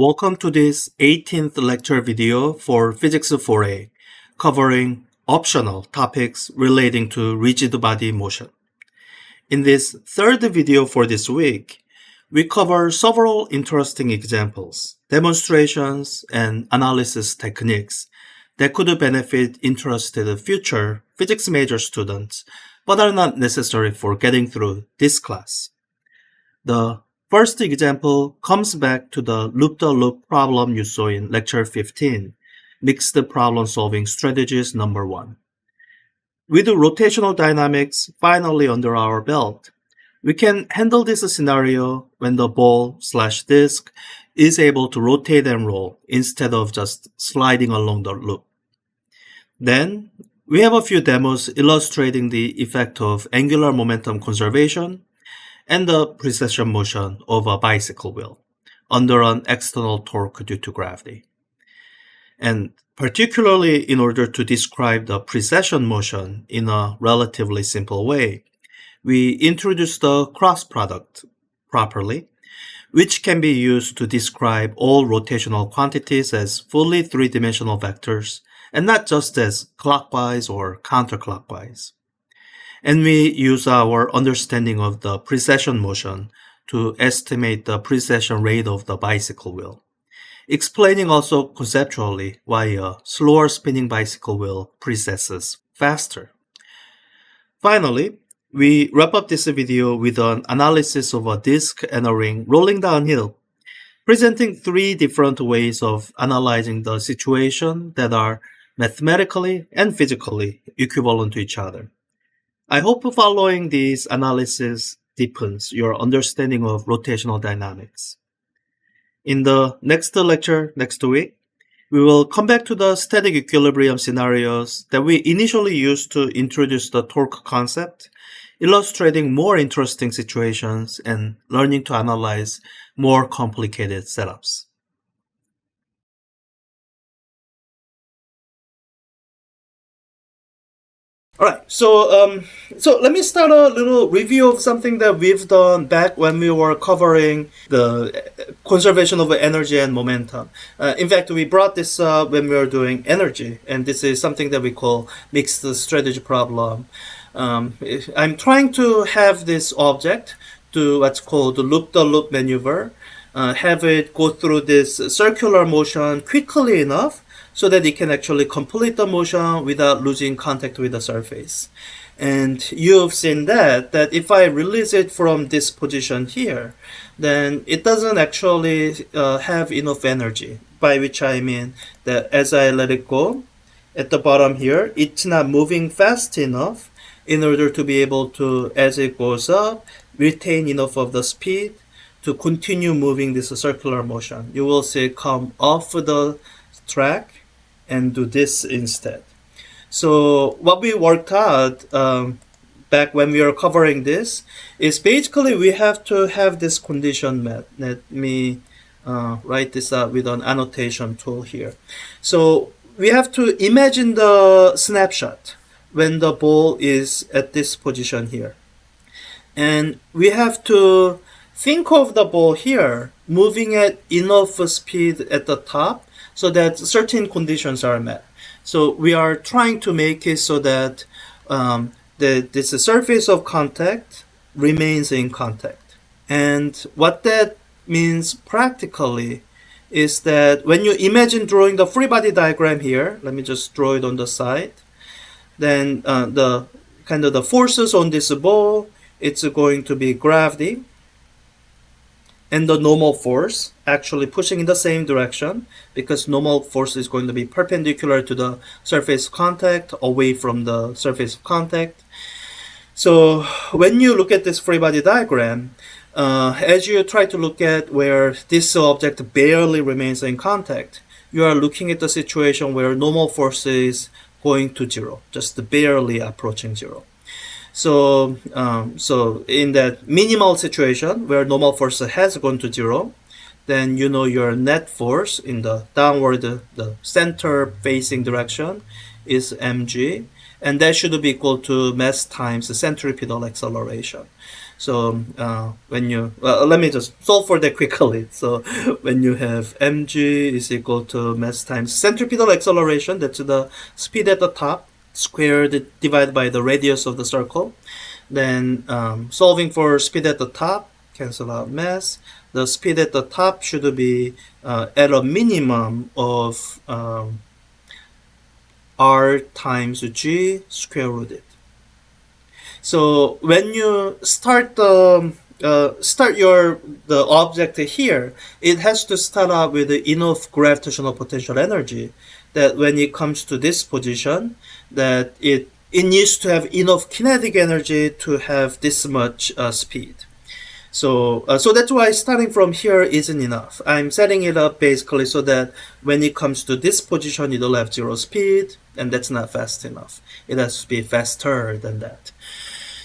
Welcome to this 18th lecture video for Physics 4A, covering optional topics relating to rigid body motion. In this third video for this week, we cover several interesting examples, demonstrations, and analysis techniques that could benefit interested future physics major students, but are not necessary for getting through this class. The first example comes back to the loop-the-loop problem you saw in lecture 15, mixed problem-solving strategies number 1. With rotational dynamics finally under our belt, we can handle this scenario when the ball/disc is able to rotate and roll instead of just sliding along the loop. Then, we have a few demos illustrating the effect of angular momentum conservation and the precession motion of a bicycle wheel under an external torque due to gravity. And particularly in order to describe the precession motion in a relatively simple way, we introduced the cross product properly, which can be used to describe all rotational quantities as fully three-dimensional vectors and not just as clockwise or counterclockwise. And we use our understanding of the precession motion to estimate the precession rate of the bicycle wheel, explaining also conceptually why a slower spinning bicycle wheel precesses faster. Finally, we wrap up this video with an analysis of a disc and a ring rolling downhill, presenting 3 different ways of analyzing the situation that are mathematically and physically equivalent to each other. I hope following these analyses deepens your understanding of rotational dynamics. In the next lecture next week, we will come back to the static equilibrium scenarios that we initially used to introduce the torque concept, illustrating more interesting situations and learning to analyze more complicated setups. Alright, so let me start a little review of something that we've done back when we were covering the conservation of energy and momentum. In fact, we brought this up when we were doing energy, and this is something that we call mixed strategy problem. I'm trying to have this object do what's called the loop-the-loop maneuver, have it go through this circular motion quickly enough so that it can actually complete the motion without losing contact with the surface. And you've seen that if I release it from this position here, then it doesn't actually have enough energy, by which I mean that as I let it go, at the bottom here, it's not moving fast enough in order to be able to, as it goes up, retain enough of the speed to continue moving this circular motion. You will see it come off the track and do this instead. So what we worked out back when we were covering this is basically we have to have this condition met. Let me write this out with an annotation tool here. So we have to imagine the snapshot when the ball is at this position here. And we have to think of the ball here moving at enough speed at the top so that certain conditions are met. So we are trying to make it so that this surface of contact remains in contact. And what that means practically is that when you imagine drawing the free body diagram here, let me just draw it on the side, then the kind of the forces on this ball, it's going to be gravity and the normal force actually pushing in the same direction, because normal force is going to be perpendicular to the surface of contact, away from the surface of contact. So when you look at this free body diagram, as you try to look at where this object barely remains in contact, you are looking at the situation where normal force is going to 0, just barely approaching 0. So in that minimal situation where normal force has gone to 0, then you know your net force in the downward, the center facing direction is mg, and that should be equal to mass times the centripetal acceleration. So when you let me just solve for that quickly. So when you have mg is equal to mass times centripetal acceleration, that's the speed at the top, squared divided by the radius of the circle. Then solving for speed at the top, cancel out mass. The speed at the top should be at a minimum of r times g square rooted. So when you start the object here, it has to start out with enough gravitational potential energy that when it comes to this position, that it needs to have enough kinetic energy to have this much speed. So that's why starting from here isn't enough. I'm setting it up basically so that when it comes to this position, it'll have zero speed, and that's not fast enough. It has to be faster than that.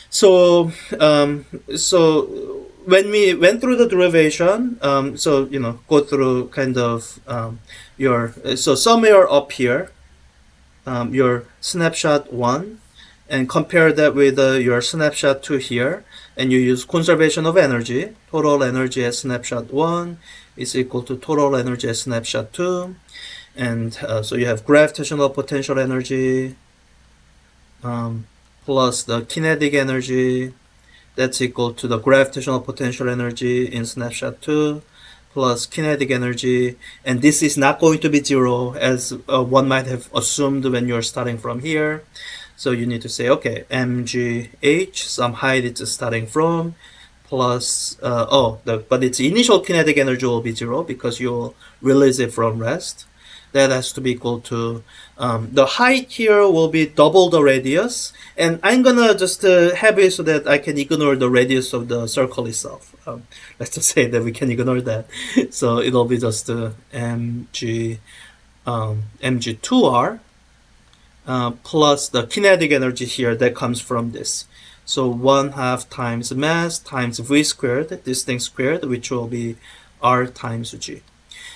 So when we went through the derivation, go through kind of somewhere up here, your snapshot 1, and compare that with your snapshot 2 here, and you use conservation of energy. Total energy at snapshot 1 is equal to total energy at snapshot 2, and so you have gravitational potential energy plus the kinetic energy, that's equal to the gravitational potential energy in snapshot 2 plus kinetic energy, and this is not going to be zero as one might have assumed when you're starting from here. So you need to say, okay, mgh, some height it's starting from, plus, but its initial kinetic energy will be zero because you'll release it from rest. That has to be equal to, the height here will be double the radius, and I'm gonna just have it so that I can ignore the radius of the circle itself. Let's just say that we can ignore that. So it'll be just mg2r plus the kinetic energy here that comes from this. So 1/2 times mass times v squared, this thing squared, which will be r times g.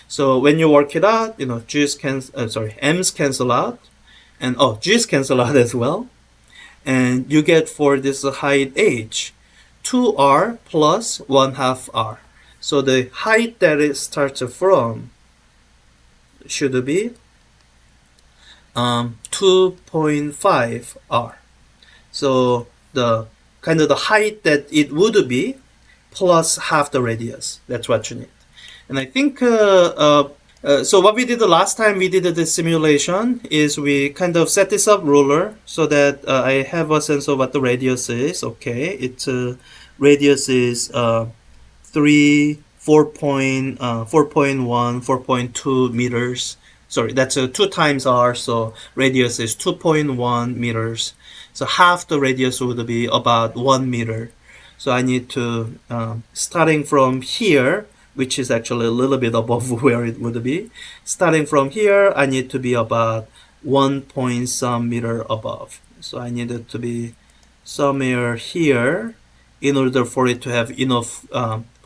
So when you work it out, g's m's cancel out, and g's cancel out as well, and you get for this height h 2r plus 1/2 r. So the height that it starts from should be 2.5 r. So the kind of the height that it would be plus half the radius. That's what you need. And I think so what we did the last time we did the simulation is we kind of set this up ruler so that I have a sense of what the radius is. Okay, its radius is 4.1, 4.2 meters. Sorry, that's 2 times r, so radius is 2.1 meters. So half the radius would be about 1 meter. So I need to, starting from here, which is actually a little bit above where it would be. Starting from here, I need to be about 1 point some meter above. So I need it to be somewhere here in order for it to have enough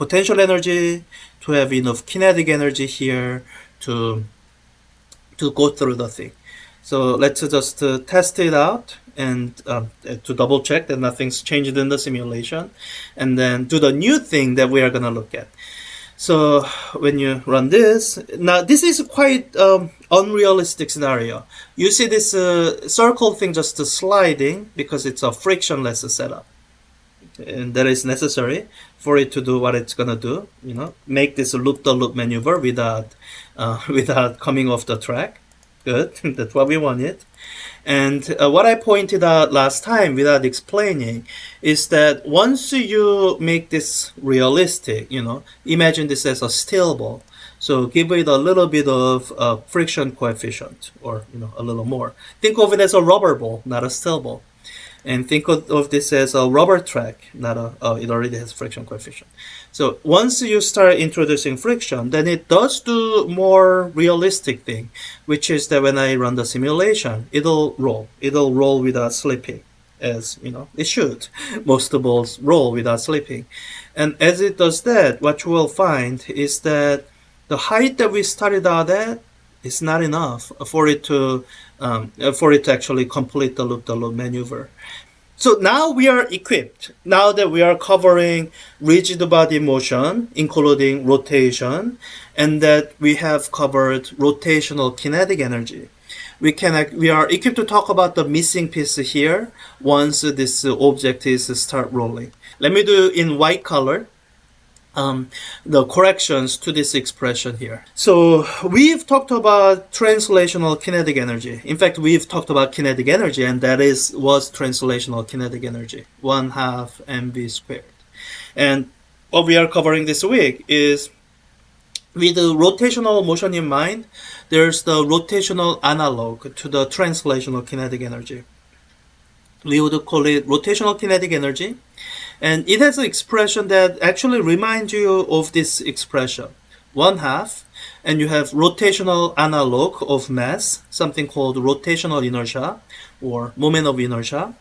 potential energy, to have enough kinetic energy here to go through the thing. So let's just test it out and to double check that nothing's changed in the simulation, and then do the new thing that we are going to look at. So when you run this, now this is quite unrealistic scenario. You see this circle thing just sliding because it's a frictionless setup, and that is necessary for it to do what it's gonna do. Make this loop-the-loop maneuver without coming off the track. Good, that's what we wanted. And what I pointed out last time without explaining is that once you make this realistic, imagine this as a steel ball. So give it a little bit of friction coefficient, or a little more. Think of it as a rubber ball, not a steel ball. And think of this as a rubber track, not it already has friction coefficient. So once you start introducing friction, then it does do more realistic thing, which is that when I run the simulation, it'll roll without slipping, as it should. Most balls roll without slipping. And as it does that, what you will find is that the height that we started out at is not enough for it to actually complete the loop maneuver. So now we are equipped. Now that we are covering rigid body motion, including rotation, and that we have covered rotational kinetic energy, we are equipped to talk about the missing piece here once this object is start rolling. Let me do in white color the corrections to this expression here. So we've talked about translational kinetic energy. In fact, we've talked about kinetic energy, and that was translational kinetic energy, 1/2 mv squared. And what we are covering this week is, with the rotational motion in mind, there's the rotational analog to the translational kinetic energy. We would call it rotational kinetic energy. And it has an expression that actually reminds you of this expression. 1/2, and you have rotational analog of mass, something called rotational inertia or moment of inertia,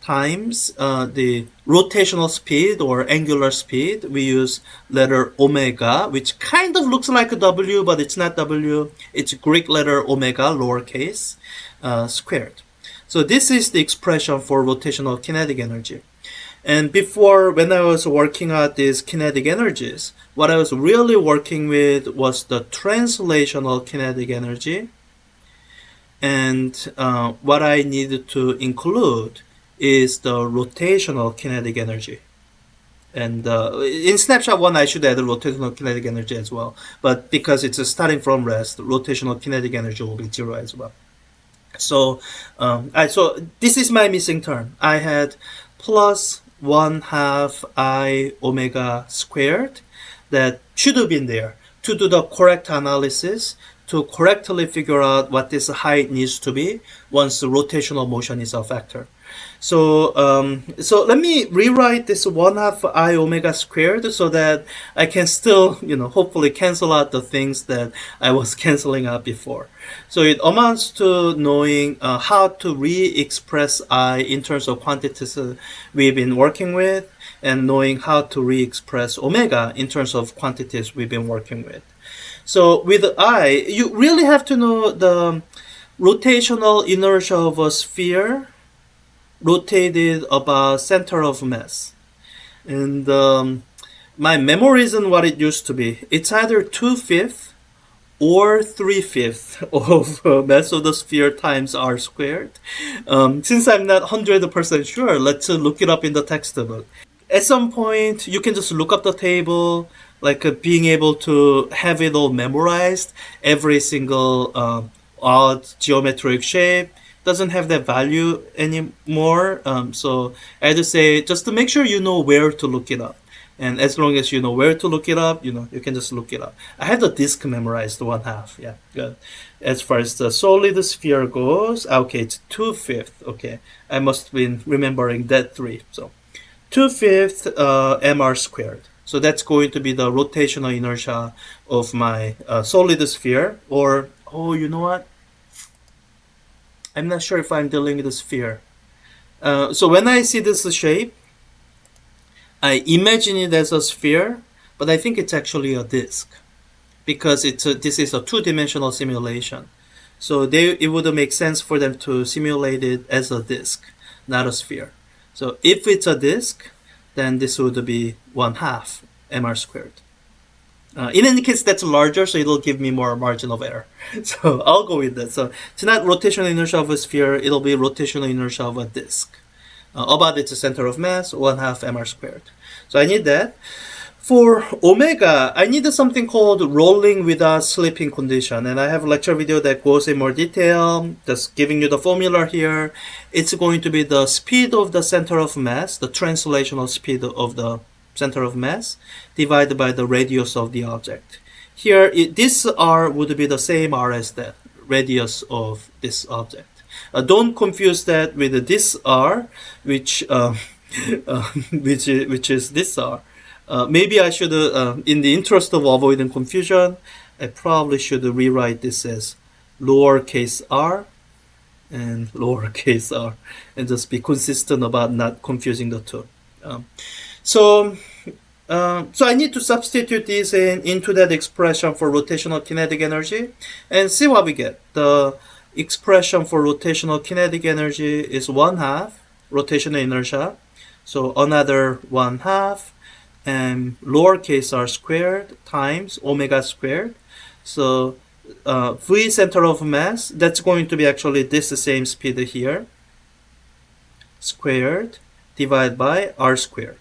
times the rotational speed or angular speed. We use letter omega, which kind of looks like a W, but it's not W. It's Greek letter omega, lowercase, squared. So this is the expression for rotational kinetic energy. And before, when I was working out these kinetic energies, what I was really working with was the translational kinetic energy. And what I needed to include is the rotational kinetic energy. And in snapshot 1, I should add the rotational kinetic energy as well. But because it's starting from rest, rotational kinetic energy will be 0 as well. So, so this is my missing term. I had plus 1/2 I omega squared that should have been there to do the correct analysis, to correctly figure out what this height needs to be once the rotational motion is a factor. So so let me rewrite this 1/2 I omega squared so that I can still, hopefully cancel out the things that I was canceling out before. So it amounts to knowing how to re-express I in terms of quantities we've been working with, and knowing how to re-express omega in terms of quantities we've been working with. So with I, you really have to know the rotational inertia of a sphere rotated about center of mass. And my memory isn't what it used to be. It's either 2/5 or 3/5 of mass of the sphere times r squared. Since I'm not 100% sure, let's look it up in the textbook. At some point, you can just look up the table, like being able to have it all memorized, every single odd geometric shape doesn't have that value anymore. So I had to say, just to make sure you know where to look it up. And as long as you know where to look it up, you can just look it up. I have the disk memorized, 1/2. Yeah, good. As far as the solid sphere goes, okay, it's 2/5. Okay, I must have been remembering that 3. So 2/5 mr squared. So that's going to be the rotational inertia of my solid sphere. Or, oh, you know what? I'm not sure if I'm dealing with a sphere. So when I see this shape, I imagine it as a sphere, but I think it's actually a disk, because this is a two-dimensional simulation. So it would make sense for them to simulate it as a disk, not a sphere. So if it's a disk, then this would be 1/2 mr squared. In any case, that's larger, so it'll give me more margin of error. So I'll go with that. So it's not rotational inertia of a sphere, it'll be rotational inertia of a disk. About its center of mass, 1/2 mr squared. So I need that. For omega, I need something called rolling without slipping condition. And I have a lecture video that goes in more detail, just giving you the formula here. It's going to be the speed of the center of mass, the translational speed of the center of mass, divided by the radius of the object. Here, this r would be the same r as that, radius of this object. Don't confuse that with this r, which is this r. Maybe I should, in the interest of avoiding confusion, I probably should rewrite this as lowercase r and lowercase r, and just be consistent about not confusing the two. So I need to substitute this into that expression for rotational kinetic energy and see what we get. The expression for rotational kinetic energy is 1/2 rotational inertia. So another 1/2 and lowercase r squared times omega squared. So v center of mass, that's going to be actually this same speed here, squared divided by r squared.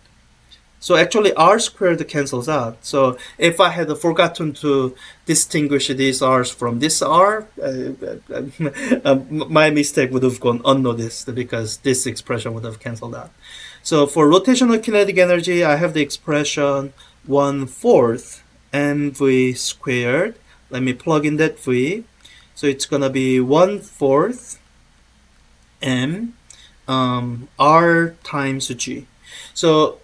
So actually r squared cancels out. So if I had forgotten to distinguish these r's from this r, my mistake would have gone unnoticed because this expression would have canceled out. So for rotational kinetic energy, I have the expression 1/4 mv squared. Let me plug in that v. So it's gonna be 1/4 m r times g. So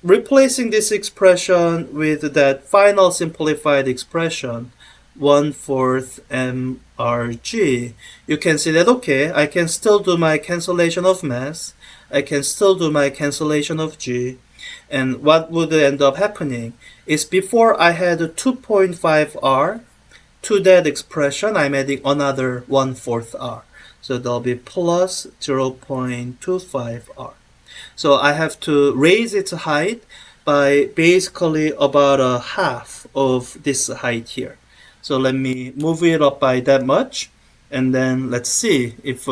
replacing this expression with that final simplified expression 1/4 mrg, you can see that okay, I can still do my cancellation of mass, I can still do my cancellation of g, and what would end up happening is before I had 2.5 r, to that expression I'm adding another 1/4 r, so there'll be plus 0.25 r. So I have to raise its height by basically about a half of this height here. So let me move it up by that much, and then let's see if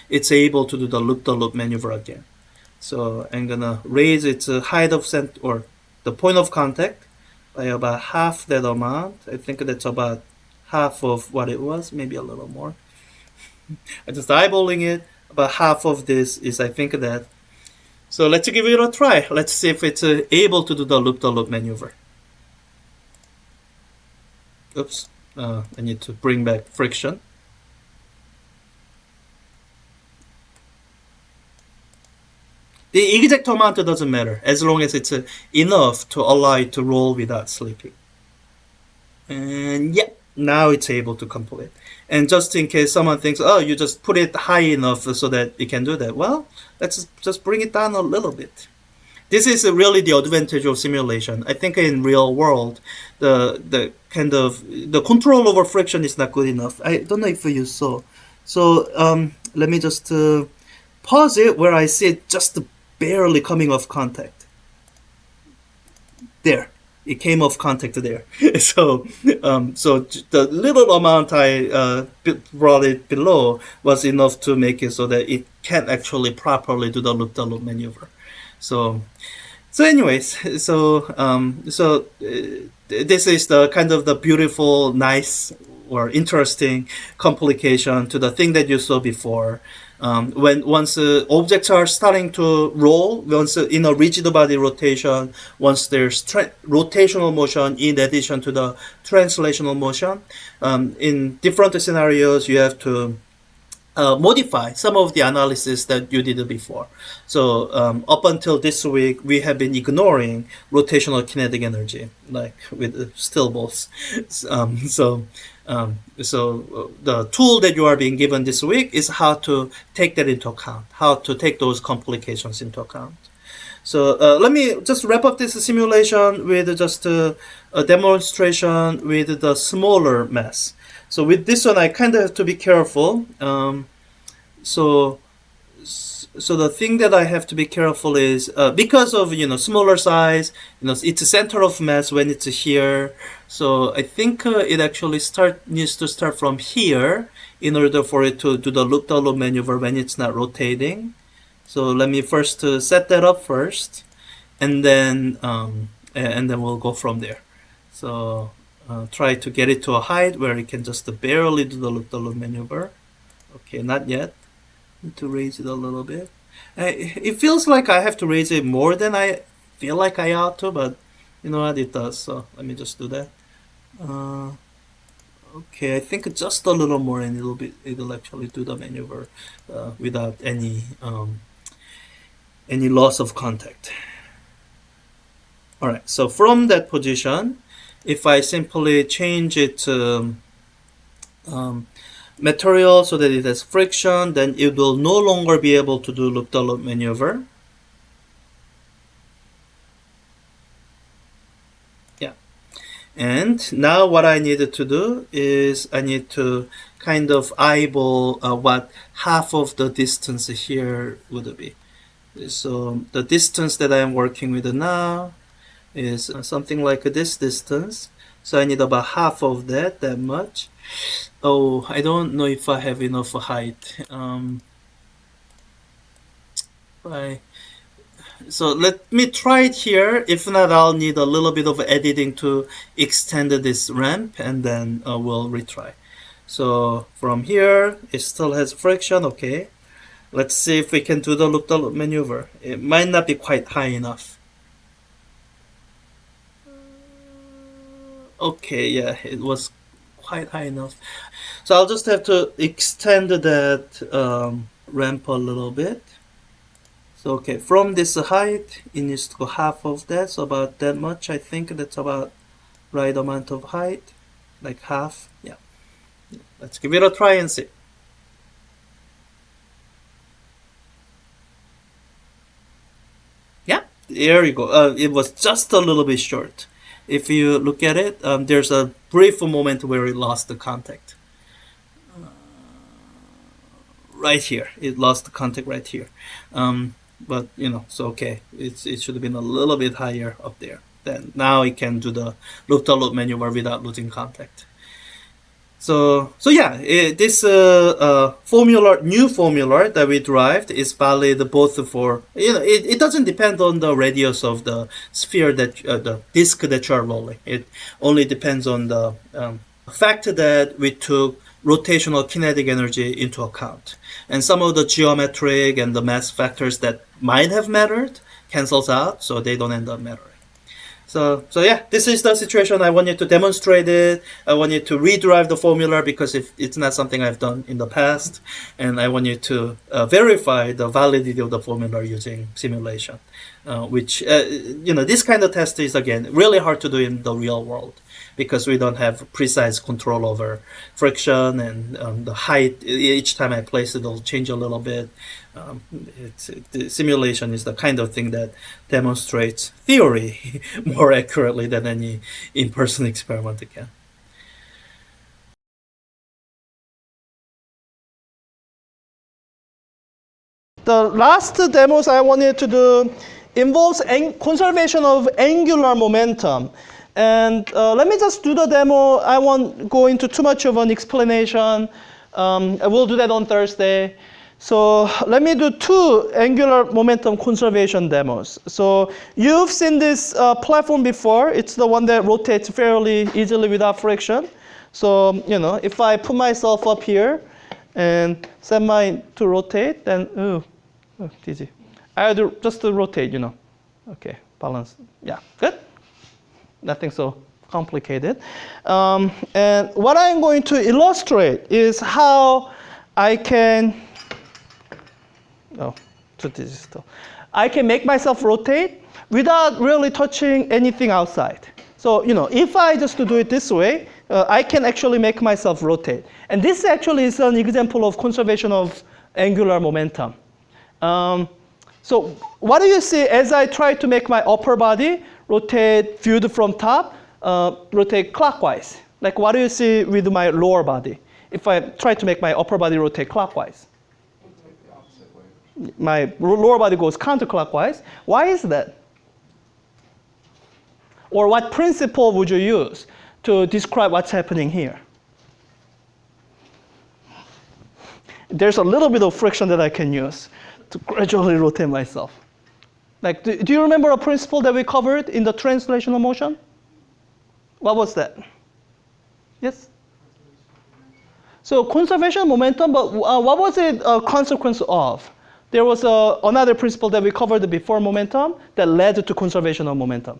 it's able to do the loop maneuver again. So I'm gonna raise its height of or the point of contact by about half that amount. I think that's about half of what it was, maybe a little more. I'm just eyeballing it. About half of this is, I think, that. So let's give it a try. Let's see if it's able to do the loop maneuver. Oops, I need to bring back friction. The exact amount doesn't matter, as long as it's enough to allow it to roll without slipping. And yeah, now it's able to complete. And just in case someone thinks, oh, you just put it high enough so that it can do that. Well, let's just bring it down a little bit. This is really the advantage of simulation. I think in real world, the kind of the control over friction is not good enough. I don't know if you saw. So let me just pause it where I see it just barely coming off contact. There, it came off contact there. So the little amount I brought it below was enough to make it so that it can actually properly do the loop maneuver. So anyways, this is the kind of the beautiful, nice, or interesting complication to the thing that you saw before. Once objects are starting to roll, once in a rigid body rotation, once there's rotational motion in addition to the translational motion, in different scenarios you have to modify some of the analysis that you did before. So up until this week, we have been ignoring rotational kinetic energy, like with still balls. So the tool that you are being given this week is how to take that into account, how to take those complications into account. So let me just wrap up this simulation with just a demonstration with the smaller mass. So with this one, I kind of have to be careful. So the thing that I have to be careful is because of smaller size, it's a center of mass when it's here. So I think it actually needs to start from here in order for it to do the loop maneuver when it's not rotating. So let me first set that up first, and then we'll go from there. So try to get it to a height where it can just barely do the loop maneuver. Okay, not yet. Need to raise it a little bit. It feels like I have to raise it more than I feel like I ought to, but you know what, it does. So let me just do that. Okay, I think just a little more, and it'll actually do the maneuver without any loss of contact. All right. So from that position, if I simply change it to material so that it has friction, then it will no longer be able to do loop maneuver. Yeah. And now what I needed to do is I need to kind of eyeball what half of the distance here would be. So the distance that I'm working with now is something like this distance. So I need about half of that much. Oh, I don't know if I have enough height. I, so let me try it here. If not, I'll need a little bit of editing to extend this ramp, and then we'll retry. So from here, it still has friction. Okay. Let's see if we can do the loop-the-loop maneuver. It might not be quite high enough. Okay, yeah, it was quite high enough. So I'll just have to extend that ramp a little bit. So okay, from this height, it needs to go half of that, so about that much. I think that's about right amount of height, like half. Yeah, let's give it a try and see. Yeah, there you go. It was just a little bit short. If you look at it, there's a brief moment where it lost the contact. Right here, it lost the contact right here. But so okay, it should have been a little bit higher up there. Then now it can do the loop-to-loop maneuver without losing contact. So yeah, this new formula that we derived is valid both for it doesn't depend on the radius of the sphere that the disk that you are rolling. It only depends on the fact that we took rotational kinetic energy into account, and some of the geometric and the mass factors that might have mattered cancels out, so they don't end up mattering. So yeah, this is the situation. I want you to demonstrate it. I want you to rederive the formula because if it's not something I've done in the past, and I want you to verify the validity of the formula using simulation, which this kind of test is again really hard to do in the real world because we don't have precise control over friction and the height. Each time I place it, it'll change a little bit. The simulation is the kind of thing that demonstrates theory more accurately than any in-person experiment can. The last demos I wanted to do involves conservation of angular momentum. And let me just do the demo. I won't go into too much of an explanation. I will do that on Thursday. So let me do two angular momentum conservation demos. So you've seen this platform before. It's the one that rotates fairly easily without friction. So if I put myself up here and set mine to rotate, then dizzy. I do just to rotate, Okay, balance. Yeah, good. Nothing so complicated. And what I'm going to illustrate is how I can. I can make myself rotate without really touching anything outside. So, if I just do it this way, I can actually make myself rotate. And this actually is an example of conservation of angular momentum. So what do you see as I try to make my upper body rotate viewed from top, rotate clockwise? Like what do you see with my lower body? If I try to make my upper body rotate clockwise? My lower body goes counterclockwise. Why is that? Or what principle would you use to describe what's happening here? There's a little bit of friction that I can use to gradually rotate myself. Like, do you remember a principle that we covered in the translational motion? What was that? Yes? So conservation of momentum, but what was it a consequence of? There was another principle that we covered before momentum that led to conservation of momentum.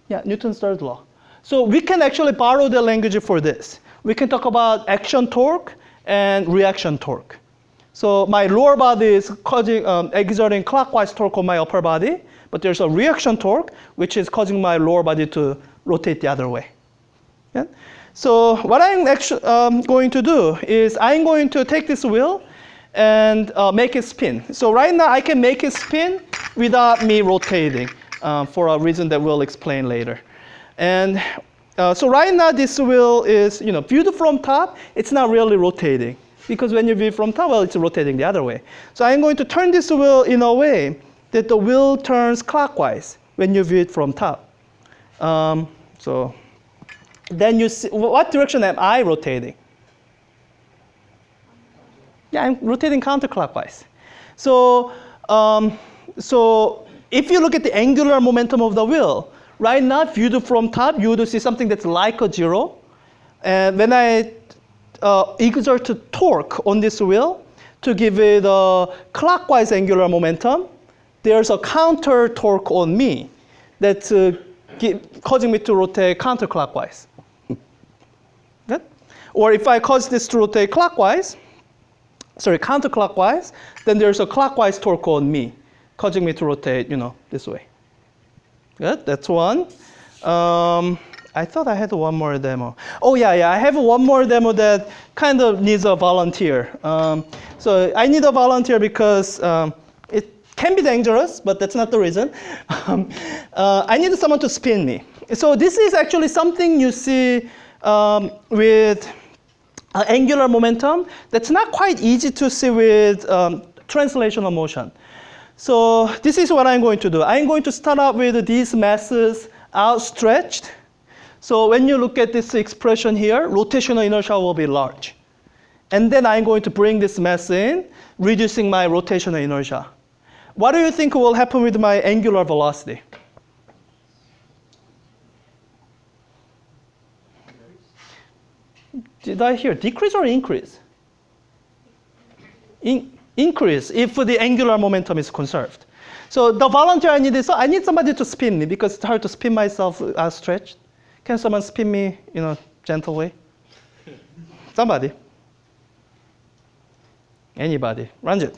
Yeah, Newton's third law. So we can actually borrow the language for this. We can talk about action torque and reaction torque. So my lower body is exerting clockwise torque on my upper body, but there's a reaction torque which is causing my lower body to rotate the other way. Yeah? So what I'm actually going to do is I'm going to take this wheel and make it spin. So right now I can make it spin without me rotating for a reason that we'll explain later. And so right now this wheel is viewed from top. It's not really rotating. because when you view it from top, well, it's rotating the other way. So I'm going to turn this wheel in a way that the wheel turns clockwise when you view it from top. So then you see, what direction am I rotating? Yeah, I'm rotating counterclockwise. So, so if you look at the angular momentum of the wheel, right now, viewed from top, you would see something that's like a 0. And when I exert torque on this wheel to give it a clockwise angular momentum, there's a counter torque on me that's causing me to rotate counterclockwise. Good? Or if I cause this to rotate counterclockwise, then there's a clockwise torque on me, causing me to rotate, this way. Good, that's one. I thought I had one more demo. Oh yeah, I have one more demo that kind of needs a volunteer. So I need a volunteer because it can be dangerous, but that's not the reason. I need someone to spin me. So this is actually something you see with angular momentum that's not quite easy to see with translational motion. So this is what I'm going to do. I'm going to start out with these masses outstretched. So when you look at this expression here, rotational inertia will be large. And then I'm going to bring this mass in, reducing my rotational inertia. What do you think will happen with my angular velocity? Did I hear decrease or increase? Increase if the angular momentum is conserved. So the volunteer I need somebody to spin me because it's hard to spin myself outstretched. Can someone spin me, gently? Somebody. Anybody. Ranjit,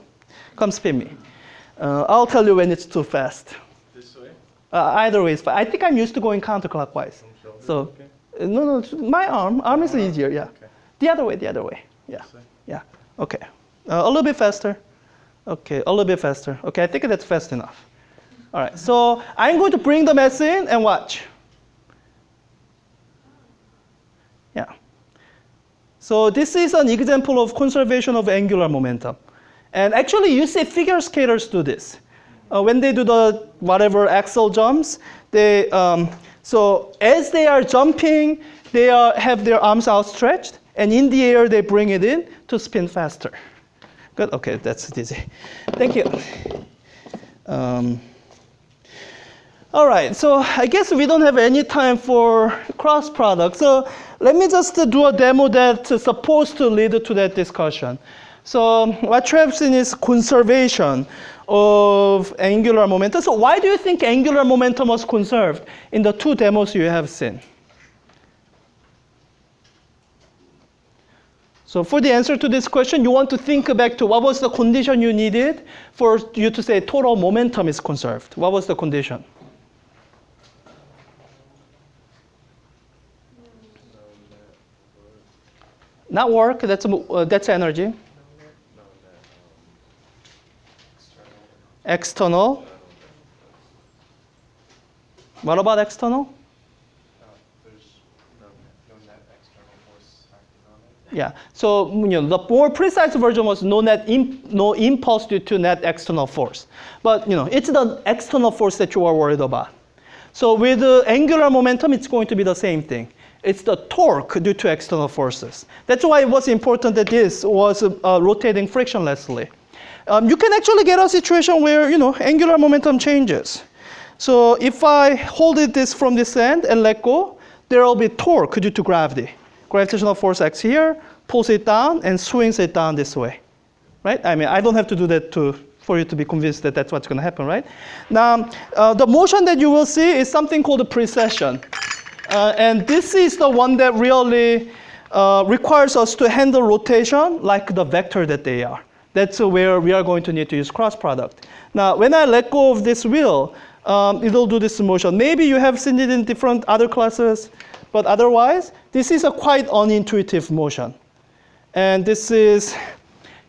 come spin me. I'll tell you when it's too fast. This way? Either way is fine. I think I'm used to going counterclockwise. So, okay. No, my arm is easier, yeah. Okay. The other way, yeah. Yeah, okay. A little bit faster. Okay, a little bit faster. Okay, I think that's fast enough. All right, so I'm going to bring the mass in and watch. Yeah. So this is an example of conservation of angular momentum. And actually, you see figure skaters do this. When they do the whatever axel jumps, they so as they are jumping, they have their arms outstretched, and in the air they bring it in to spin faster. Good. Okay, that's easy. Thank you. All right. So I guess we don't have any time for cross product. So let me just do a demo that's supposed to lead to that discussion. So what you have seen is conservation of angular momentum. So why do you think angular momentum was conserved in the two demos you have seen? So for the answer to this question, you want to think back to what was the condition you needed for you to say total momentum is conserved. What was the condition? Not work, that's energy. External. What about external? There's no net external force acting on it. Yeah. So the more precise version was no impulse due to net external force. But it's the external force that you are worried about. So with the angular momentum, it's going to be the same thing. It's the torque due to external forces. That's why it was important that this was rotating frictionlessly. You can actually get a situation where angular momentum changes. So if I hold this from this end and let go, there will be torque due to gravity. Gravitational force acts here, pulls it down, and swings it down this way. Right? I mean, I don't have to do that for you to be convinced that that's what's going to happen, right? Now, the motion that you will see is something called a precession. And this is the one that really requires us to handle rotation like the vector that they are. That's where we are going to need to use cross product. Now, when I let go of this wheel, it'll do this motion. Maybe you have seen it in different other classes, but otherwise, this is a quite unintuitive motion. And this is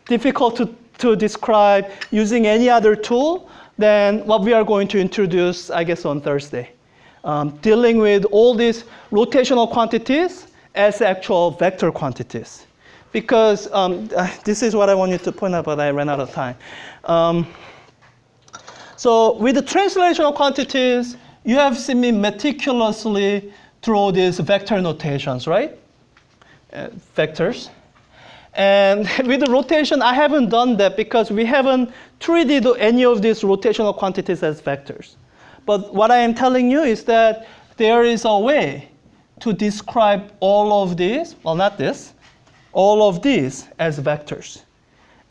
difficult to describe using any other tool than what we are going to introduce, I guess, on Thursday. Dealing with all these rotational quantities as actual vector quantities. because this is what I wanted to point out, but I ran out of time. So with the translational quantities, you have seen me meticulously draw these vector notations, right? Vectors. And with the rotation, I haven't done that because we haven't treated any of these rotational quantities as vectors. But what I am telling you is that there is a way to describe all of these, well, not this, all of these as vectors.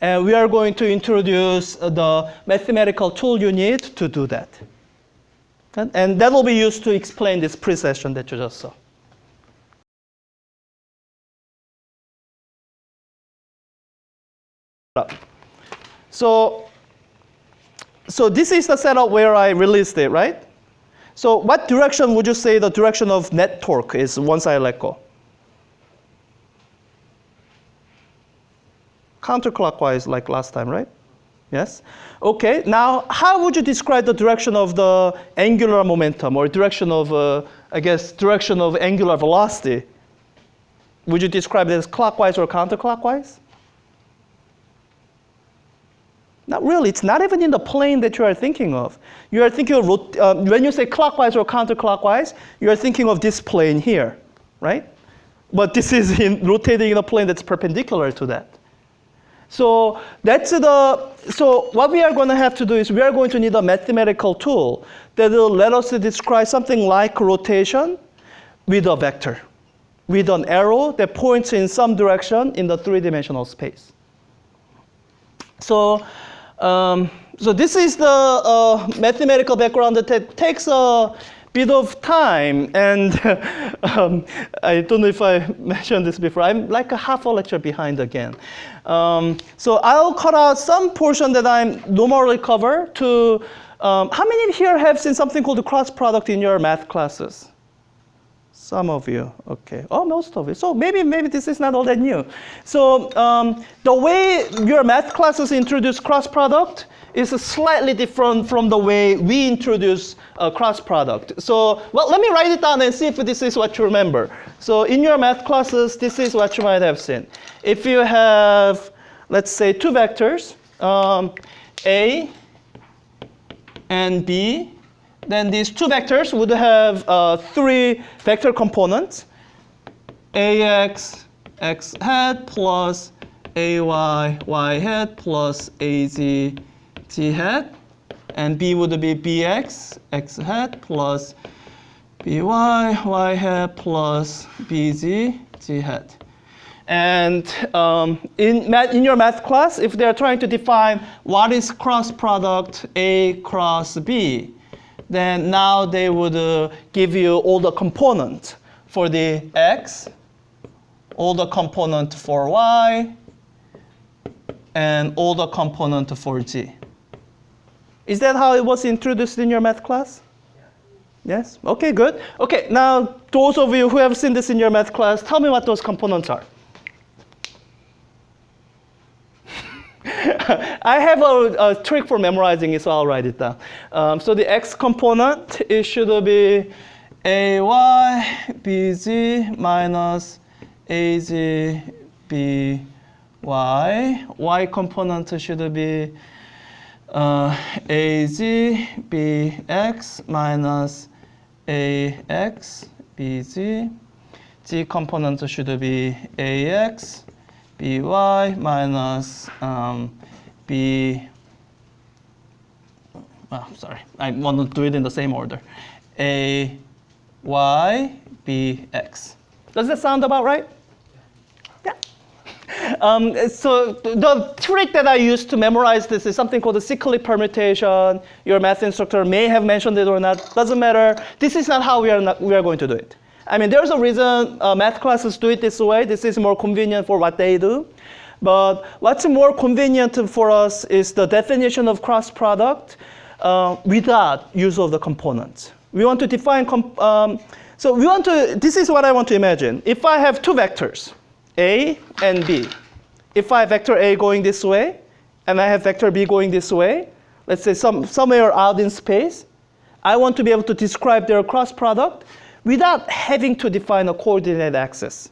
And we are going to introduce the mathematical tool you need to do that. And that will be used to explain this precession that you just saw. So this is the setup where I released it, right? So what direction would you say the direction of net torque is once I let go? Counterclockwise like last time, right? Yes? Okay, now how would you describe the direction of the angular momentum or direction of, direction of angular velocity? Would you describe it as clockwise or counterclockwise? Not really. It's not even in the plane that you are thinking of. You are thinking of, when you say clockwise or counterclockwise, you are thinking of this plane here, right? But this is rotating in a plane that's perpendicular to that. So so what we are going to have to do is we are going to need a mathematical tool that will let us describe something like rotation with a vector, with an arrow that points in some direction in the three-dimensional space. So this is the mathematical background that takes a bit of time, and I don't know if I mentioned this before. I'm like a half a lecture behind again. So I'll cut out some portion that I normally cover to, how many here have seen something called the cross product in your math classes? Some of you, okay. Oh, most of you. So maybe this is not all that new. So the way your math classes introduce cross product is slightly different from the way we introduce cross product. So, well, let me write it down and see if this is what you remember. So in your math classes, this is what you might have seen. If you have, let's say, two vectors, A and B, then these two vectors would have three vector components: ax, x hat, plus ay, y hat, plus az, z hat. And B would be bx, x hat, plus by, y hat, plus bz, z hat. And in your math class, if they're trying to define what is cross product A cross B, then now they would give you all the components for the x, all the component for y, and all the component for z. Is that how it was introduced in your math class? Yeah. Yes? Okay, good. Okay, now those of you who have seen this in your math class, tell me what those components are. I have a trick for memorizing it, so I'll write it down. So the x component, it should be ay, bz minus az, by. Y component should be az, bx minus ax, bz. Z component should be ax, by minus b. Oh, sorry, I want to do it in the same order. A y bx. Does that sound about right? Yeah. So the trick that I use to memorize this is something called the cyclic permutation. Your math instructor may have mentioned it or not. Doesn't matter. This is not how we are going to do it. I mean, there's a reason math classes do it this way. This is more convenient for what they do. But what's more convenient for us is the definition of cross product without use of the components. We want to define, this is what I want to imagine. If I have two vectors, A and B, if I have vector A going this way, and I have vector B going this way, let's say somewhere out in space, I want to be able to describe their cross product without having to define a coordinate axis.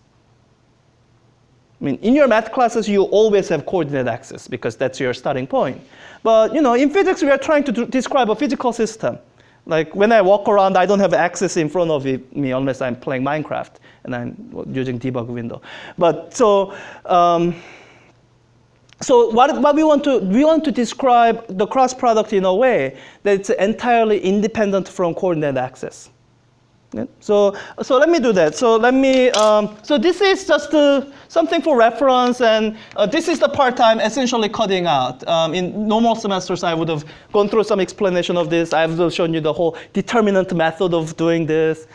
I mean, in your math classes, you always have coordinate axis because that's your starting point. But in physics, we are trying to describe a physical system. Like when I walk around, I don't have axis in front of me unless I'm playing Minecraft and I'm using debug window. But so what we want to describe the cross product in a way that it's entirely independent from coordinate axis. Yeah. So let me do that. So let me. So this is just something for reference, and this is the part I'm essentially cutting out. In normal semesters, I would have gone through some explanation of this. I've shown you the whole determinant method of doing this.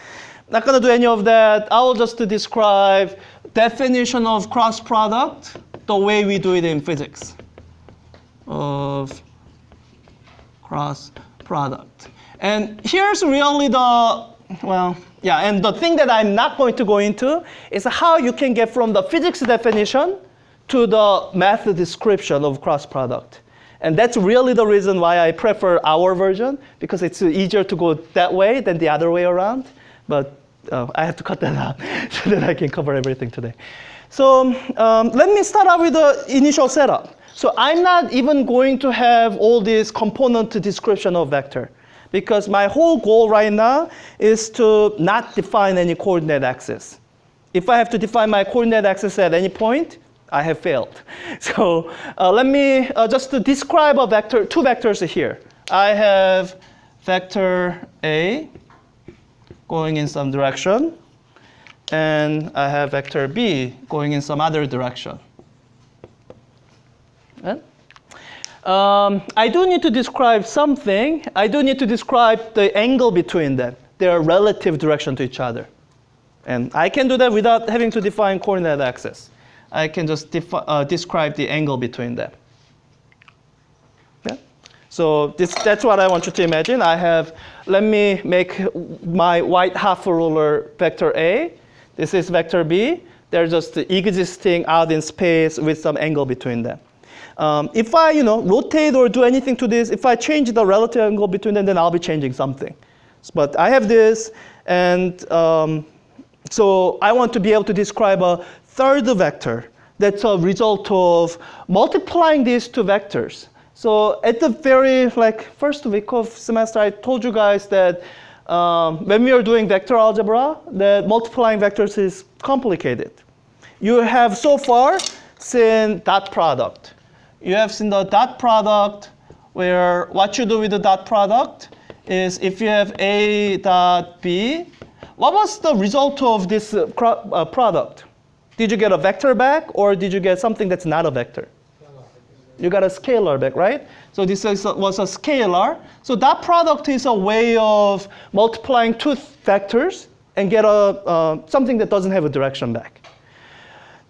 Not going to do any of that. I will just describe definition of cross product the way we do it in physics of cross product. And here's really and the thing that I'm not going to go into is how you can get from the physics definition to the math description of cross product. And that's really the reason why I prefer our version, because it's easier to go that way than the other way around. But I have to cut that out so that I can cover everything today. So let me start out with the initial setup. So I'm not even going to have all this component description of vector, because my whole goal right now is to not define any coordinate axis. If I have to define my coordinate axis at any point, I have failed. So let me just to describe a vector, two vectors here. I have vector A going in some direction, and I have vector B going in some other direction. Okay? I do need to describe something. I do need to describe the angle between them, their relative direction to each other. And I can do that without having to define coordinate axis. I can just describe the angle between them. Okay? So that's what I want you to imagine. Let me make my white half ruler vector A. This is vector B. They're just existing out in space with some angle between them. If I rotate or do anything to this, if I change the relative angle between them, then I'll be changing something. But I have this, and so I want to be able to describe a third vector that's a result of multiplying these two vectors. So at the very first week of semester, I told you guys that when we are doing vector algebra, that multiplying vectors is complicated. You have so far seen dot product. You have seen the dot product, where what you do with the dot product is if you have A dot B, what was the result of this product? Did you get a vector back, or did you get something that's not a vector? You got a scalar back, right? So this was a scalar. So dot product is a way of multiplying two vectors and get something that doesn't have a direction back.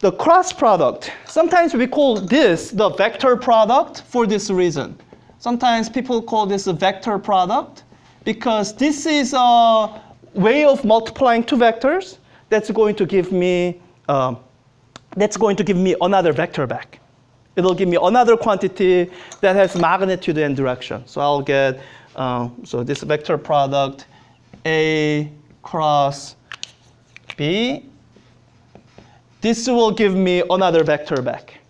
The cross product, sometimes we call this the vector product for this reason. Sometimes people call this a vector product because this is a way of multiplying two vectors that's going to give me another vector back. It'll give me another quantity that has magnitude and direction. So I'll get so this vector product A cross B. This will give me another vector back.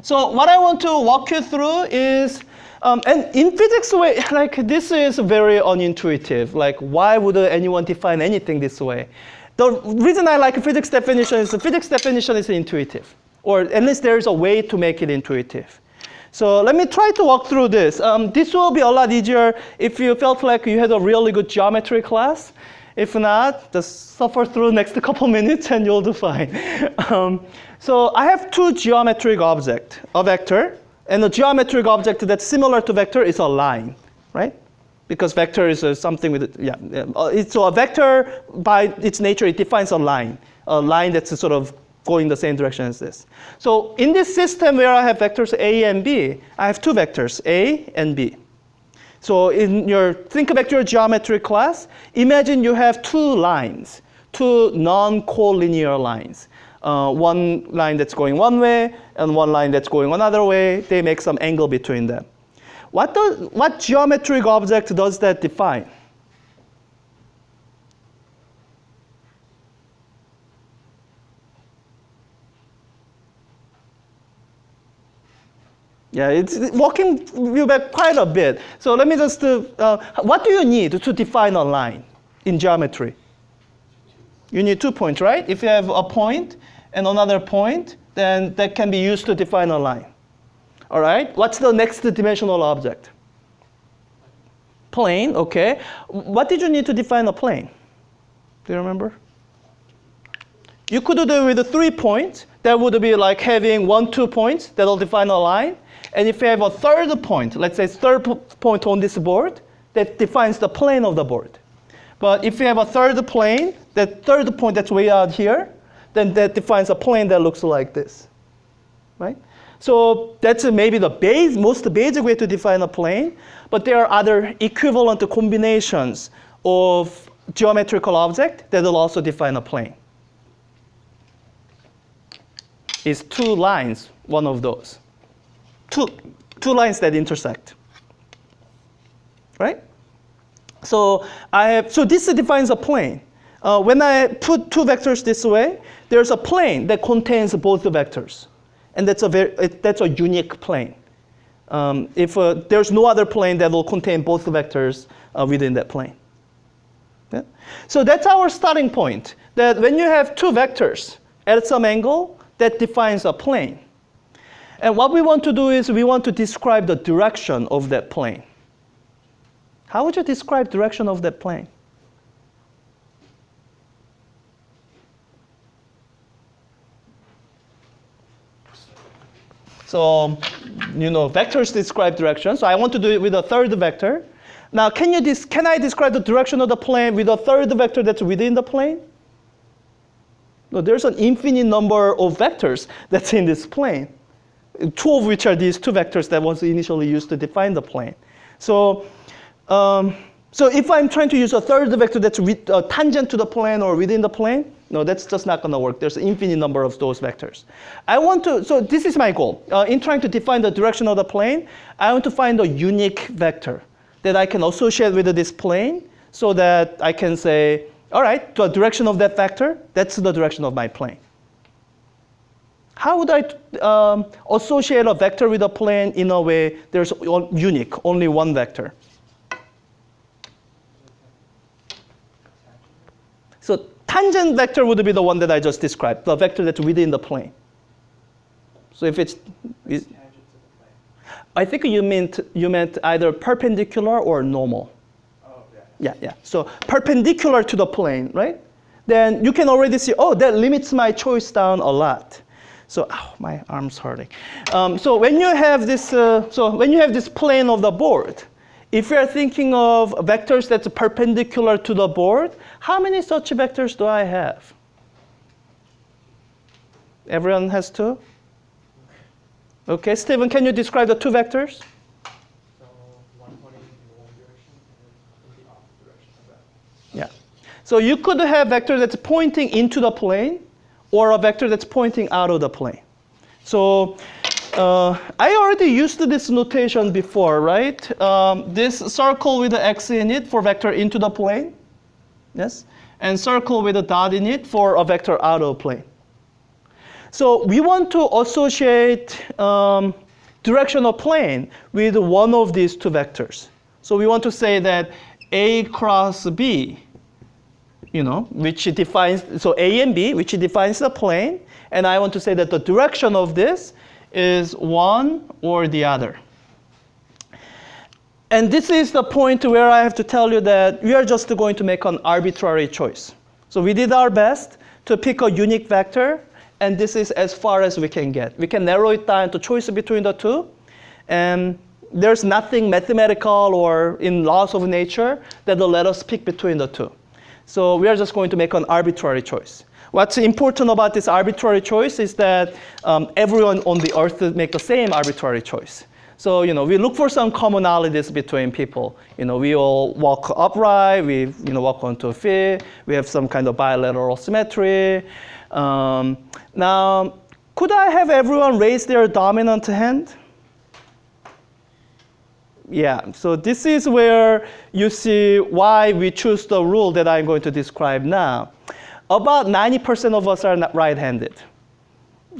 So what I want to walk you through is, and in physics way, this is very unintuitive. Why would anyone define anything this way? The reason I like physics definition is the physics definition is intuitive, or at least there is a way to make it intuitive. So let me try to walk through this. This will be a lot easier if you felt like you had a really good geometry class. If not, just suffer through the next couple minutes and you'll do fine. So I have two geometric objects, a vector, and a geometric object that's similar to vector is a line, right? Because vector is something with, so a vector, by its nature, it defines a line that's sort of going the same direction as this. So in this system where I have vectors A and B, I have two vectors, A and B. So think about your geometry class. Imagine you have two lines, two non-collinear lines. One line that's going one way and one line that's going another way. They make some angle between them. What geometric object does that define? Yeah, it's walking you back quite a bit. So let me just, what do you need to define a line in geometry? You need 2 points, right? If you have a point and another point, then that can be used to define a line. All right, what's the next dimensional object? Plane, okay. What did you need to define a plane? Do you remember? You could do it with the 3 points. That would be like having 1, 2 points that'll define a line. And if you have a third point, let's say third point on this board, that defines the plane of the board. But if you have a third plane, that third point that's way out here, then that defines a plane that looks like this, right? So that's maybe the most basic way to define a plane. But there are other equivalent combinations of geometrical objects that will also define a plane. Is 2 lines one of those? Two lines that intersect, right? So this defines a plane. When I put 2 vectors this way, there's a plane that contains both the vectors, and that's a unique plane. If there's no other plane that will contain both the vectors within that plane. Yeah? So that's our starting point. That when you have 2 vectors at some angle, that defines a plane. And what we want to do is we want to describe the direction of that plane. How would you describe direction of that plane? So, vectors describe direction. So I want to do it with a third vector. Now, can I describe the direction of the plane with a third vector that's within the plane? No, there's an infinite number of vectors that's in this plane. 2 of which are these 2 vectors that was initially used to define the plane. So if I'm trying to use a third vector that's tangent to the plane or within the plane, no, that's just not going to work. There's an infinite number of those vectors. So this is my goal. In trying to define the direction of the plane, I want to find a unique vector that I can associate with this plane so that I can say, all right, the direction of that vector, that's the direction of my plane. How would I associate a vector with a plane in a way there's unique, only one vector? So tangent vector would be the one that I just described, the vector that's within the plane. So if it's I think you meant either perpendicular or normal. Oh, yeah. Yeah. So perpendicular to the plane, right? Then you can already see, that limits my choice down a lot. So, my arm's hurting. So when you have this, plane of the board, if you are thinking of vectors that's perpendicular to the board, how many such vectors do I have? Everyone has 2? Okay, Stephen, can you describe the 2 vectors? So one pointing in one direction and in the opposite direction of that. Yeah. So you could have vector that's pointing into the plane or a vector that's pointing out of the plane. So I already used this notation before, right? This circle with the x in it for vector into the plane. Yes? And circle with a dot in it for a vector out of plane. So we want to associate direction of plane with one of these 2 vectors. So we want to say that A cross B, which defines, so A and B, which defines the plane. And I want to say that the direction of this is one or the other. And this is the point where I have to tell you that we are just going to make an arbitrary choice. So we did our best to pick a unique vector, and this is as far as we can get. We can narrow it down to choice between the 2, and there's nothing mathematical or in laws of nature that will let us pick between the 2. So we are just going to make an arbitrary choice. What's important about this arbitrary choice is that everyone on the earth make the same arbitrary choice. So we look for some commonalities between people. We all walk upright, we walk on 2 feet, we have some kind of bilateral symmetry. Now, could I have everyone raise their dominant hand? Yeah, so this is where you see why we choose the rule that I'm going to describe now. About 90% of us are not right-handed.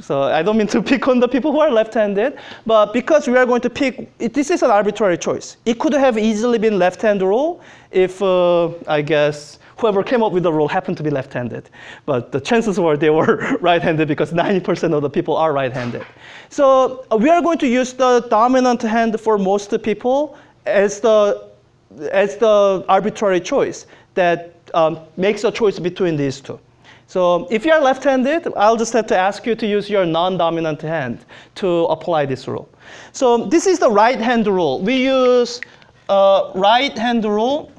So I don't mean to pick on the people who are left-handed, but because we are going to pick, this is an arbitrary choice. It could have easily been left-hand rule if, I guess, whoever came up with the rule happened to be left-handed. But the chances were they were right-handed because 90% of the people are right-handed. So we are going to use the dominant hand for most people as the arbitrary choice that makes a choice between these two. So if you are left-handed, I'll just have to ask you to use your non-dominant hand to apply this rule. So this is the right-hand rule. We use right-hand rule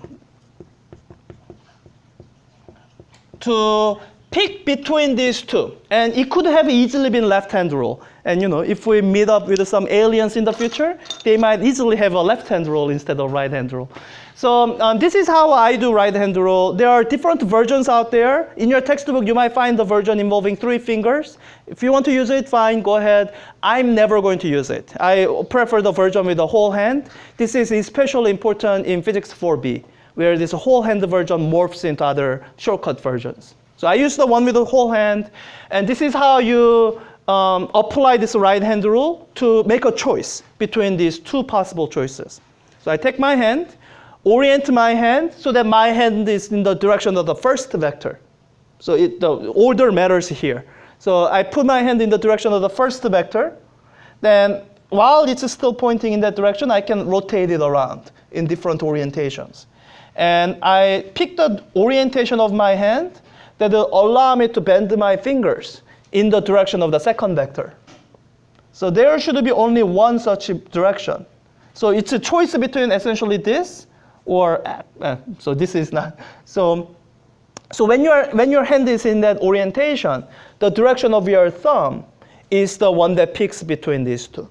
to pick between these two. And it could have easily been left-hand rule. And if we meet up with some aliens in the future, they might easily have a left-hand rule instead of right-hand rule. So this is how I do right-hand rule. There are different versions out there. In your textbook, you might find the version involving 3 fingers. If you want to use it, fine, go ahead. I'm never going to use it. I prefer the version with the whole hand. This is especially important in physics 4b, where this whole hand version morphs into other shortcut versions. So I use the one with the whole hand. And this is how you apply this right-hand rule to make a choice between these 2 possible choices. So I take my hand, orient my hand so that my hand is in the direction of the first vector. So the order matters here. So I put my hand in the direction of the first vector. Then while it's still pointing in that direction, I can rotate it around in different orientations. And I pick the orientation of my hand that will allow me to bend my fingers in the direction of the second vector. So there should be only one such direction. So it's a choice between essentially this or so this is not. So when your hand is in that orientation, the direction of your thumb is the one that picks between these two.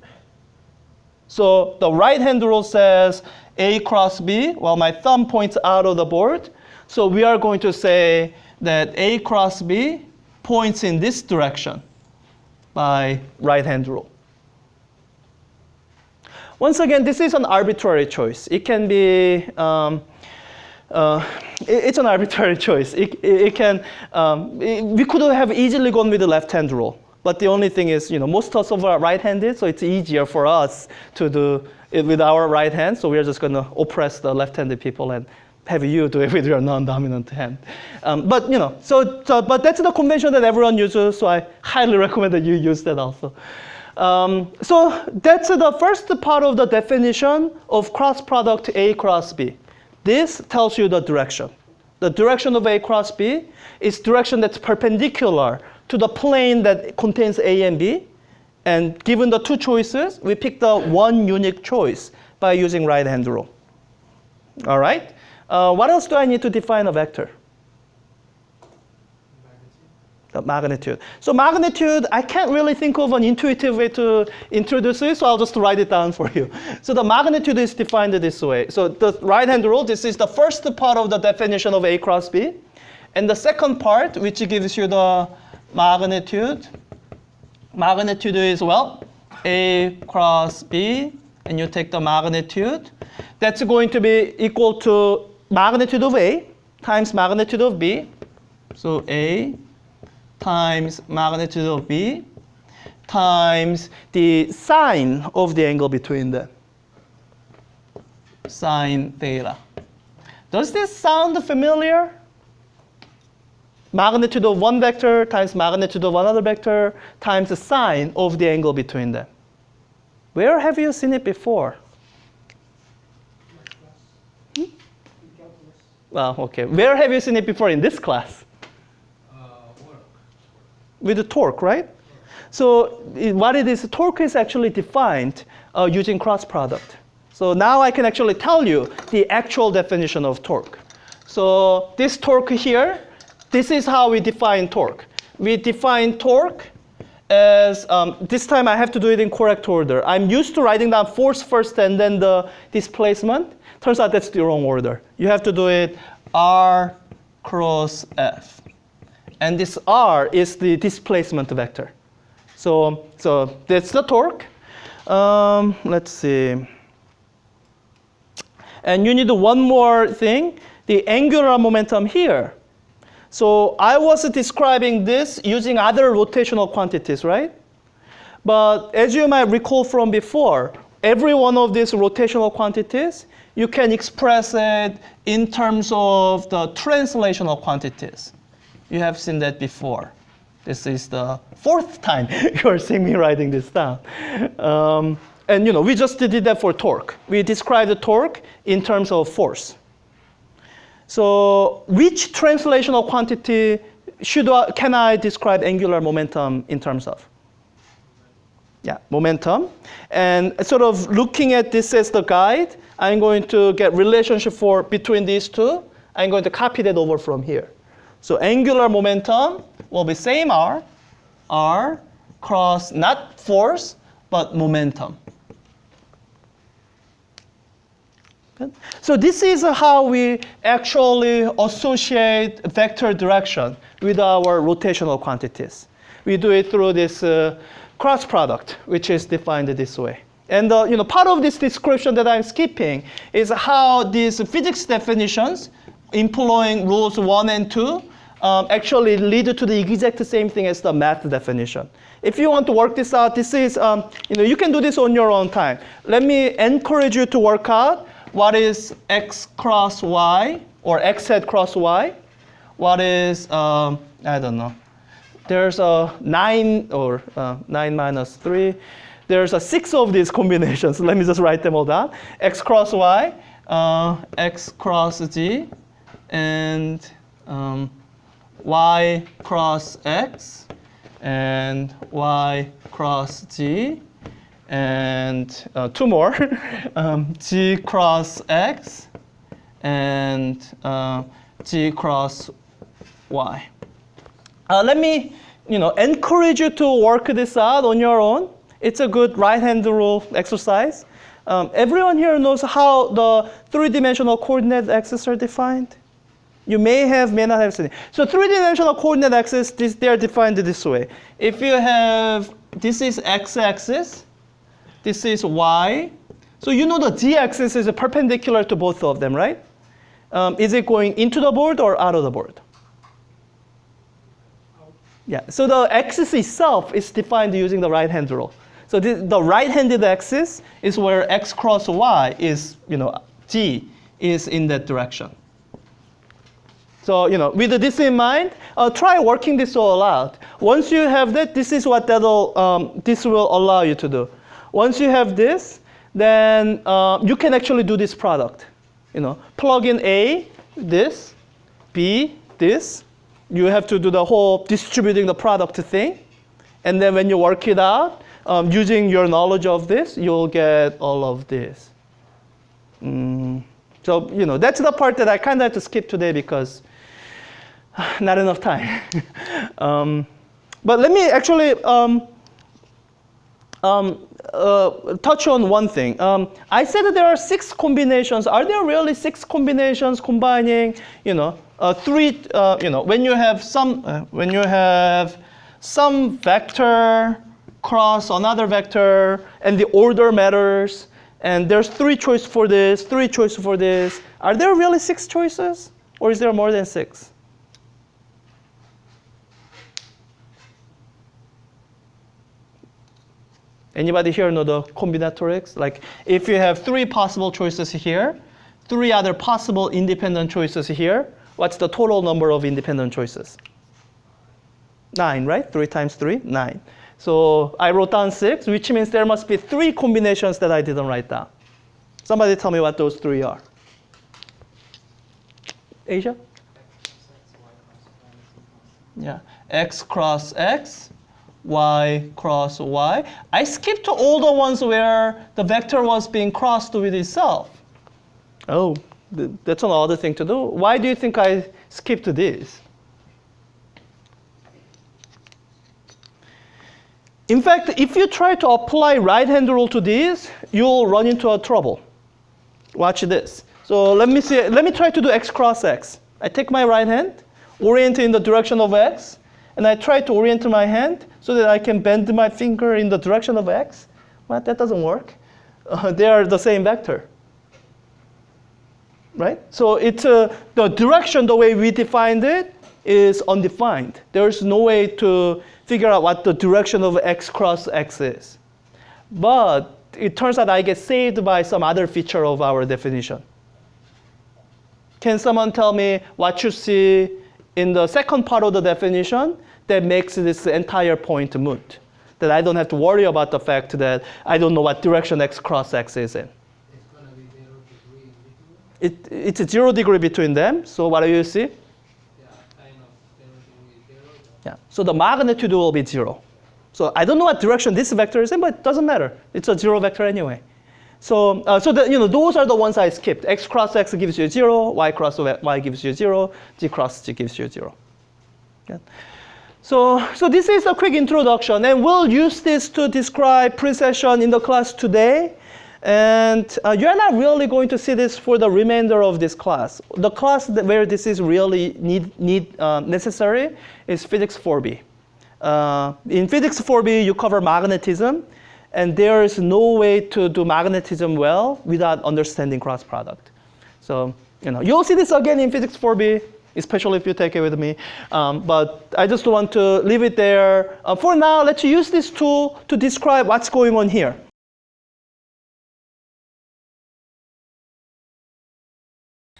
So the right-hand rule says A cross B, while my thumb points out of the board. So we are going to say that A cross B points in this direction by right-hand rule. Once again, this is an arbitrary choice. It can be, it's an arbitrary choice. We could have easily gone with the left-hand rule. But the only thing is, most of us are right-handed, so it's easier for us to do it with our right hand. So we're just going to oppress the left-handed people and have you do it with your non-dominant hand. But but that's the convention that everyone uses. So I highly recommend that you use that also. So that's the first part of the definition of cross product A cross B. This tells you the direction. The direction of A cross B is direction that's perpendicular to the plane that contains A and B. And given the 2 choices, we pick the one unique choice by using right-hand rule. All right? What else do I need to define a vector? The magnitude. So magnitude, I can't really think of an intuitive way to introduce it, so I'll just write it down for you. So the magnitude is defined this way. So the right-hand rule, this is the first part of the definition of A cross B. And the second part, which gives you the magnitude. Magnitude is, well, A cross B, and you take the magnitude. That's going to be equal to magnitude of A times magnitude of B. So A times magnitude of B times the sine of the angle between them. Sine theta. Does this sound familiar? Magnitude of one vector times magnitude of another vector times the sine of the angle between them. Where have you seen it before? Well, okay. Where have you seen it before in this class? With the torque, right? So what it is, torque is actually defined using cross product. So now I can actually tell you the actual definition of torque. So this torque here, this is how we define torque. We define torque as, this time I have to do it in correct order. I'm used to writing down force first and then the displacement. Turns out that's the wrong order. You have to do it R cross F. And this R is the displacement vector. So that's the torque. Let's see. And you need one more thing, the angular momentum here. So I was describing this using other rotational quantities, right? But as you might recall from before, every one of these rotational quantities, you can express it in terms of the translational quantities. You have seen that before. This is the fourth time you're seeing me writing this down. And we just did that for torque. We described the torque in terms of force. So which translational quantity can I describe angular momentum in terms of? Yeah, momentum. And sort of looking at this as the guide, I'm going to get relationship between these two. I'm going to copy that over from here. So angular momentum will be same R cross not force, but momentum. Good. So this is how we actually associate vector direction with our rotational quantities. We do it through this cross product, which is defined this way. And part of this description that I'm skipping is how these physics definitions, employing rules 1 and 2, actually lead to the exact same thing as the math definition. If you want to work this out, this is you can do this on your own time. Let me encourage you to work out what is x cross y or x hat cross y. What is I don't know. There's a 9 or 9 minus 3. There's a 6 of these combinations. Let me just write them all down. X cross y, x cross z, and y cross x, and y cross z, and 2 more, g cross x, and g cross y. Let me encourage you to work this out on your own. It's a good right-hand rule exercise. Everyone here knows how the three-dimensional coordinate axes are defined? You may not have seen it. So three-dimensional coordinate axes, they are defined this way. If you have, this is x-axis, this is y. So the z-axis is perpendicular to both of them, right? Is it going into the board or out of the board? Yeah, so the axis itself is defined using the right-hand rule. So the right-handed axis is where x cross y is, g is in that direction. So, with this in mind, try working this all out. Once you have that, this is what this will allow you to do. Once you have this, then you can actually do this product. Plug in A, this, B, this. You have to do the whole distributing the product thing. And then when you work it out, using your knowledge of this, you'll get all of this. So, that's the part that I kind of have to skip today because not enough time. But let me actually touch on one thing. I said that there are 6 combinations. Are there really 6 combinations combining, three, when you have some vector cross another vector and the order matters, and there's 3 choices for this, 3 choices for this. Are there really 6 choices, or is there more than 6? Anybody here know the combinatorics? Like if you have 3 possible choices here, 3 other possible independent choices here, what's the total number of independent choices? 9, right? 3 times 3, 9. So I wrote down 6, which means there must be 3 combinations that I didn't write down. Somebody tell me what those 3 are. Asia? Yeah, x cross x, y cross y. I skipped all the ones where the vector was being crossed with itself. Oh, that's another thing to do. Why do you think I skipped this? In fact, if you try to apply right-hand rule to these, you'll run into a trouble. Watch this. So let me try to do x cross x. I take my right hand, orient in the direction of x, and I try to orient my hand so that I can bend my finger in the direction of x. Well, that doesn't work. They are the same vector. Right? So it's the direction, the way we defined it, is undefined. There's no way to figure out what the direction of x cross x is. But it turns out I get saved by some other feature of our definition. Can someone tell me what you see in the second part of the definition that makes this entire point moot? That I don't have to worry about the fact that I don't know what direction x cross x is in. It's going to be 0 degree in between. It's 0 degree between them. So what do you see? Yeah, kind of 0 degree 0. Yeah. So the magnitude will be 0. So I don't know what direction this vector is in, but it doesn't matter. It's a 0 vector anyway. So, those are the ones I skipped. X cross x gives you 0, y cross y gives you 0, g cross g gives you 0. Okay. So this is a quick introduction, and we'll use this to describe precession in the class today. And you're not really going to see this for the remainder of this class. The class where this is really necessary is Physics 4b. In Physics 4b, you cover magnetism, and there is no way to do magnetism well without understanding cross product. So you'll see this again in Physics 4b, especially if you take it with me. But I just want to leave it there. For now, let's use this tool to describe what's going on here.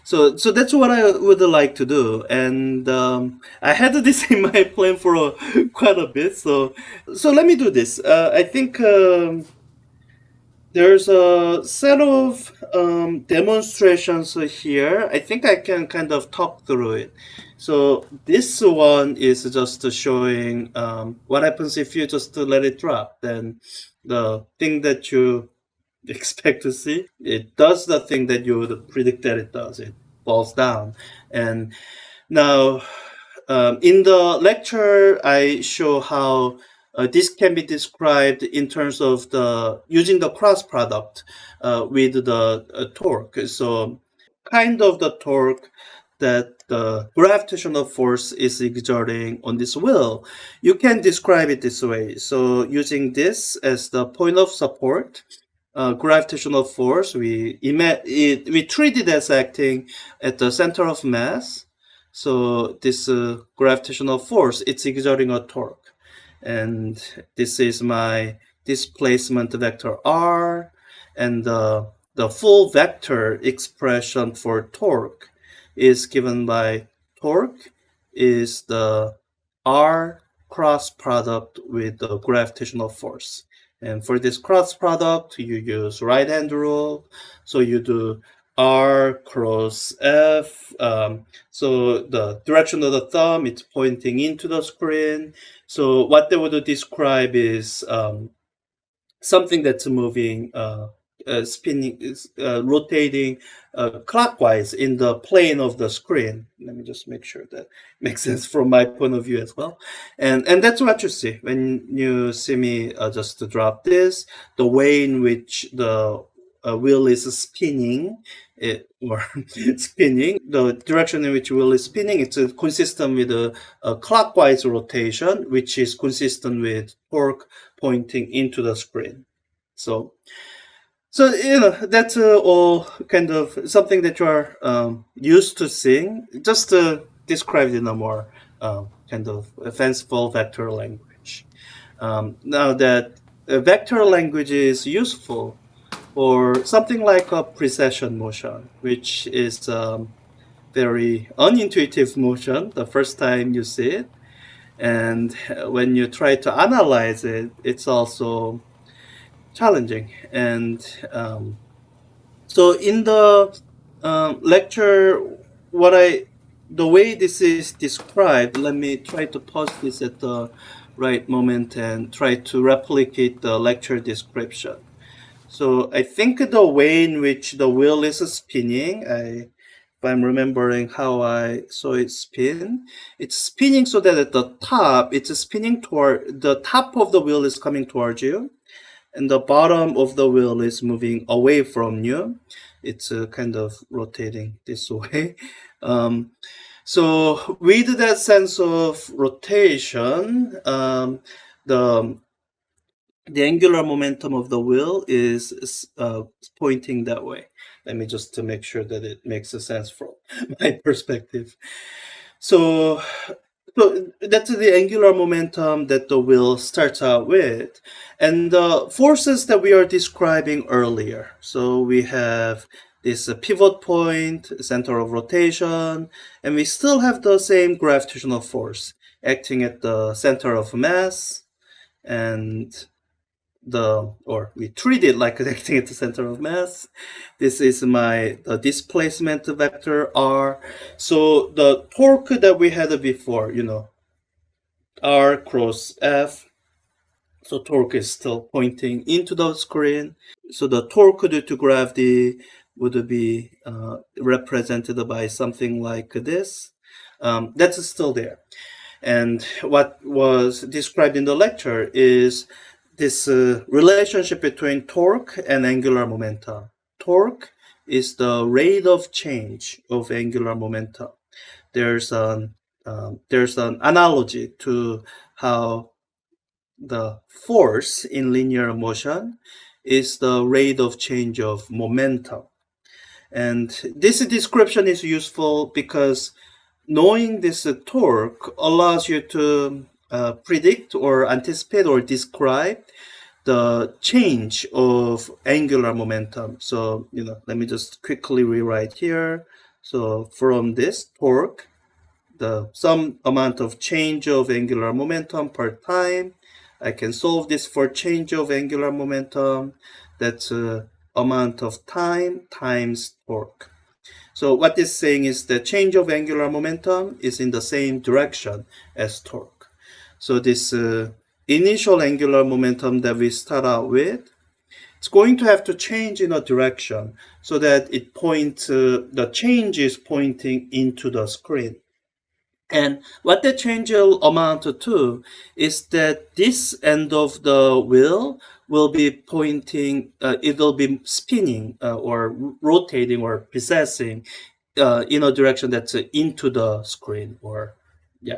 So that's what I would like to do, and I had this in my plan for quite a bit. So let me do this. I think there's a set of demonstrations here. I think I can kind of talk through it. So this one is just showing what happens if you just let it drop. Then the thing that you expect to see, it does the thing that you would predict that it does. It falls down. And now in the lecture, I show how this can be described in terms of using the cross product with the torque. So kind of the torque that the gravitational force is exerting on this wheel, you can describe it this way. So using this as the point of support, gravitational force, we treat it as acting at the center of mass. So this gravitational force, it's exerting a torque. And this is my displacement vector r, and the full vector expression for torque is given by torque is the r cross product with the gravitational force. And for this cross product, you use right hand rule. So you do r cross f. So the direction of the thumb, it's pointing into the screen. So what they would describe is something that's moving, spinning, rotating clockwise in the plane of the screen. Let me just make sure that makes sense from my point of view as well. And that's what you see when you see me just to drop this, the way in which the wheel is spinning, spinning, the direction in which wheel is spinning, it's consistent with a clockwise rotation, which is consistent with torque pointing into the screen. So that's all kind of something that you are used to seeing, just described in a more kind of fanciful vector language. Now that vector language is useful for something like a precession motion, which is very unintuitive motion the first time you see it. And when you try to analyze it, it's also challenging. And so in the lecture, the way this is described, let me try to pause this at the right moment and try to replicate the lecture description. So I think the way in which the wheel is spinning, if I'm remembering how I saw it spin, it's spinning so that at the top, it's spinning toward the top of the wheel is coming towards you, and the bottom of the wheel is moving away from you. It's kind of rotating this way. So with that sense of rotation, the angular momentum of the wheel is pointing that way. Let me just to make sure that it makes a sense from my perspective. So, so that's the angular momentum that the wheel starts out with, and the forces that we are describing earlier. So we have this pivot point, center of rotation, and we still have the same gravitational force acting at the center of mass, and we treat it like acting at the center of mass. This is the displacement vector r. So the torque that we had before, r cross f. So torque is still pointing into the screen. So the torque due to gravity would be represented by something like this. That's still there. And what was described in the lecture is this relationship between torque and angular momentum. Torque is the rate of change of angular momentum. There's an analogy to how the force in linear motion is the rate of change of momentum. And this description is useful because knowing this torque allows you to predict or anticipate or describe the change of angular momentum. So, let me just quickly rewrite here. So from this torque, some amount of change of angular momentum per time, I can solve this for change of angular momentum. That's amount of time times torque. So what this is saying is the change of angular momentum is in the same direction as torque. So this initial angular momentum that we start out with, it's going to have to change in a direction so that the change is pointing into the screen. And what the change will amount to is that this end of the wheel will be pointing, it'll be spinning or rotating or precessing in a direction that's into the screen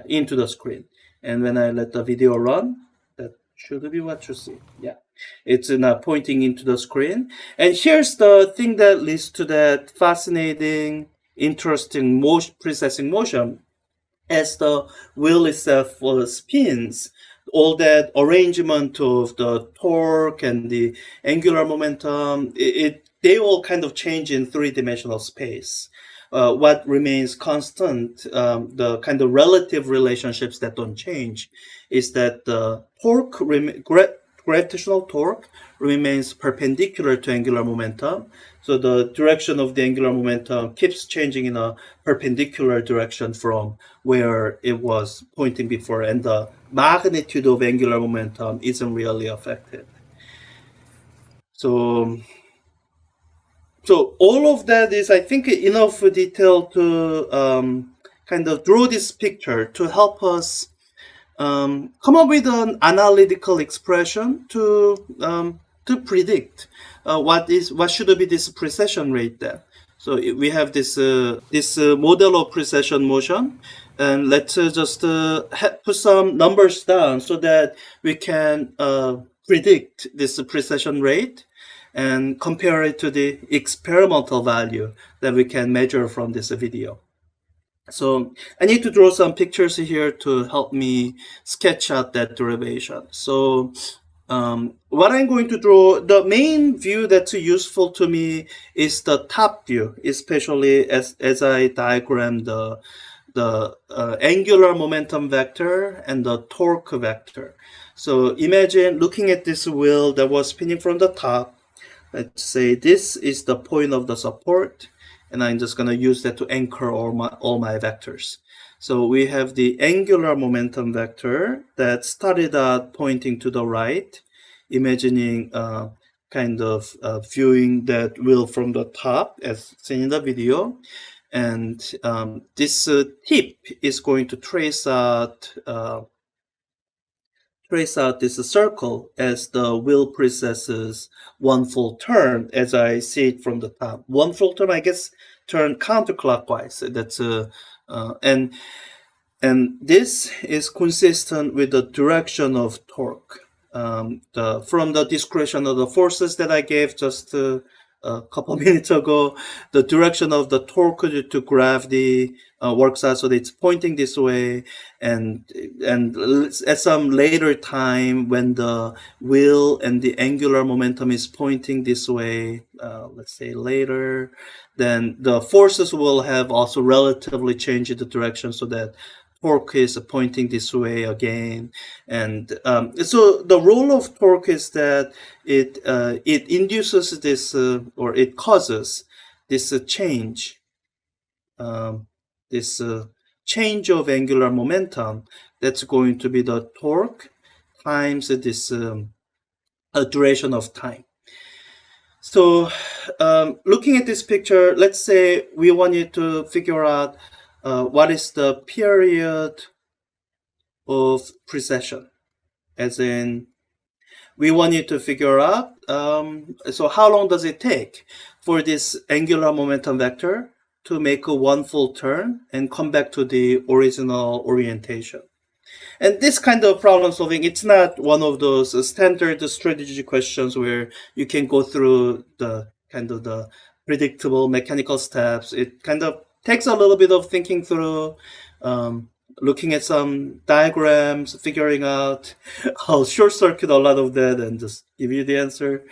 into the screen. And when I let the video run, that should be what you see. Yeah, it's pointing into the screen. And here's the thing that leads to that fascinating, interesting precessing motion. As the wheel itself spins, all that arrangement of the torque and the angular momentum, they all kind of change in three-dimensional space. What remains constant, the kind of relative relationships that don't change, is that the gravitational torque remains perpendicular to angular momentum. So the direction of the angular momentum keeps changing in a perpendicular direction from where it was pointing before, and the magnitude of angular momentum isn't really affected. So all of that is, I think, enough detail to kind of draw this picture to help us come up with an analytical expression to predict what should be this precession rate then. So we have this model of precession motion, and let's just put some numbers down so that we can predict this precession rate and compare it to the experimental value that we can measure from this video. So I need to draw some pictures here to help me sketch out that derivation. So what I'm going to draw, the main view that's useful to me is the top view, especially as I diagram the angular momentum vector and the torque vector. So imagine looking at this wheel that was spinning from the top. Let's say this is the point of the support, and I'm just going to use that to anchor all my vectors. So we have the angular momentum vector that started out pointing to the right, imagining kind of viewing that wheel from the top as seen in the video. And this tip is going to trace out this circle as the wheel precesses one full turn, as I see it from the top. One full turn, I guess, turn counterclockwise. That's and this is consistent with the direction of torque. From the description of the forces that I gave just a a couple minutes ago, the direction of the torque due to gravity works out so that it's pointing this way, and at some later time when the wheel and the angular momentum is pointing this way, let's say later, then the forces will have also relatively changed the direction so that torque is pointing this way again. And so the role of torque is that it induces this or it causes this change, um, this change of angular momentum. That's going to be the torque times this duration of time. So looking at this picture, let's say we wanted to figure out what is the period of precession, as in we wanted to figure out so how long does it take for this angular momentum vector to make a one full turn and come back to the original orientation. And this kind of problem solving, it's not one of those standard strategy questions where you can go through the kind of the predictable mechanical steps. It kind of takes a little bit of thinking through, looking at some diagrams, figuring out how short circuit a lot of that and just give you the answer.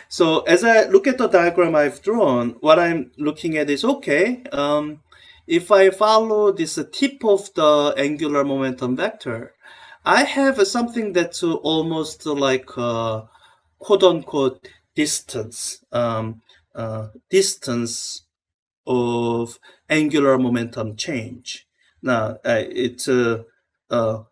So as I look at the diagram I've drawn, what I'm looking at is, okay, if I follow this tip of the angular momentum vector, I have something that's almost like a quote unquote distance, distance of angular momentum change. Now, it's a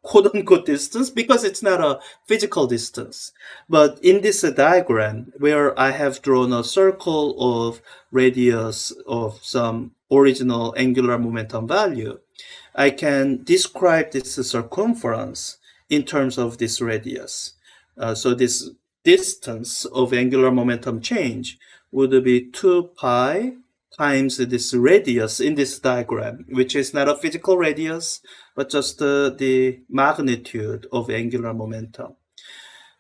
quote unquote distance because it's not a physical distance. But in this diagram, where I have drawn a circle of radius of some original angular momentum value, I can describe this circumference in terms of this radius. So this distance of angular momentum change would be 2 pi times this radius in this diagram, which is not a physical radius, but just the magnitude of angular momentum.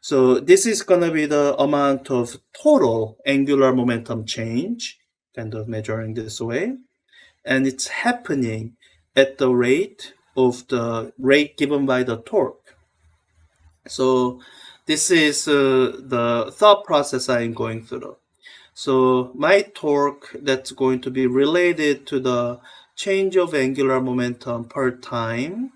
So this is going to be the amount of total angular momentum change, kind of measuring this way. And it's happening at the rate of the rate given by the torque. So this is the thought process I'm going through. So my torque that's going to be related to the change of angular momentum per time.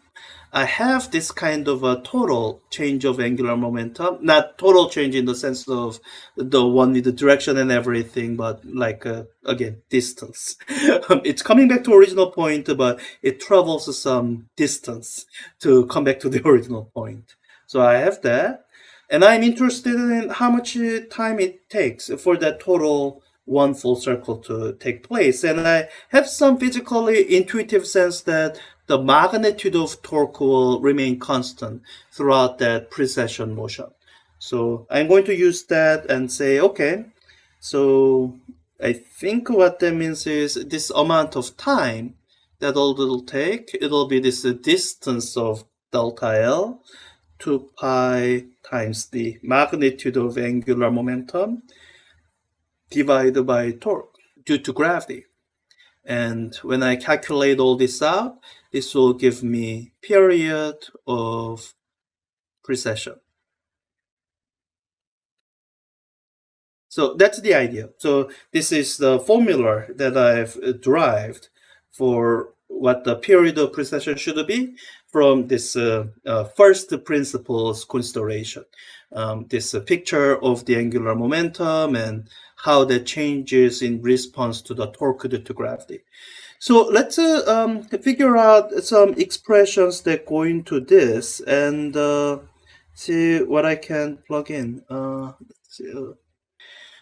I have this kind of a total change of angular momentum, not total change in the sense of the one with the direction and everything, but like, again, distance. It's coming back to original point, but it travels some distance to come back to the original point. So I have that. And I'm interested in how much time it takes for that total one full circle to take place. And I have some physically intuitive sense that the magnitude of torque will remain constant throughout that precession motion. So I'm going to use that and say, okay, so I think what that means is this amount of time that it'll take, it'll be this distance of delta L, 2 pi times the magnitude of angular momentum divided by torque due to gravity. And when I calculate all this out, this will give me period of precession. So that's the idea. So this is the formula that I've derived for what the period of precession should be from this first principles consideration. This picture of the angular momentum and how that changes in response to the torque due to gravity. So let's figure out some expressions that go into this and see what I can plug in.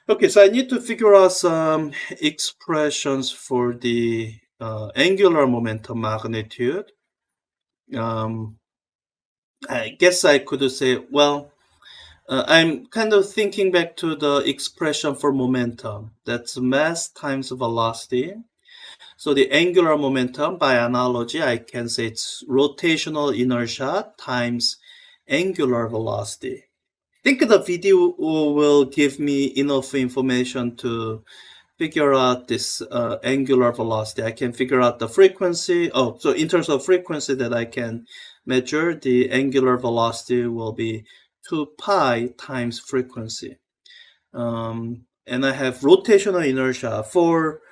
Okay, so I need to figure out some expressions for the angular momentum magnitude. I guess I could say, well, I'm kind of thinking back to the expression for momentum. That's mass times velocity. So the angular momentum, by analogy, I can say it's rotational inertia times angular velocity. I think the video will give me enough information to figure out this angular velocity. I can figure out the frequency. Oh, so in terms of frequency that I can measure, the angular velocity will be 2 pi times frequency. And I have rotational inertia for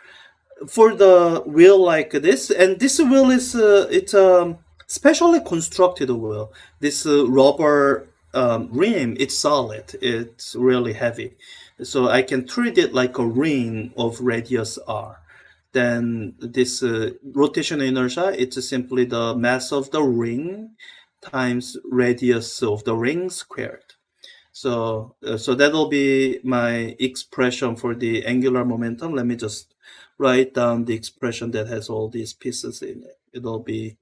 the wheel like this, and this wheel is it's a specially constructed wheel. This rubber rim, it's solid, it's really heavy, so I can treat it like a ring of radius r. Then this rotational inertia, it's simply the mass of the ring times radius of the ring squared. So that'll be my expression for the angular momentum. Let me just write down the expression that has all these pieces in it. It'll be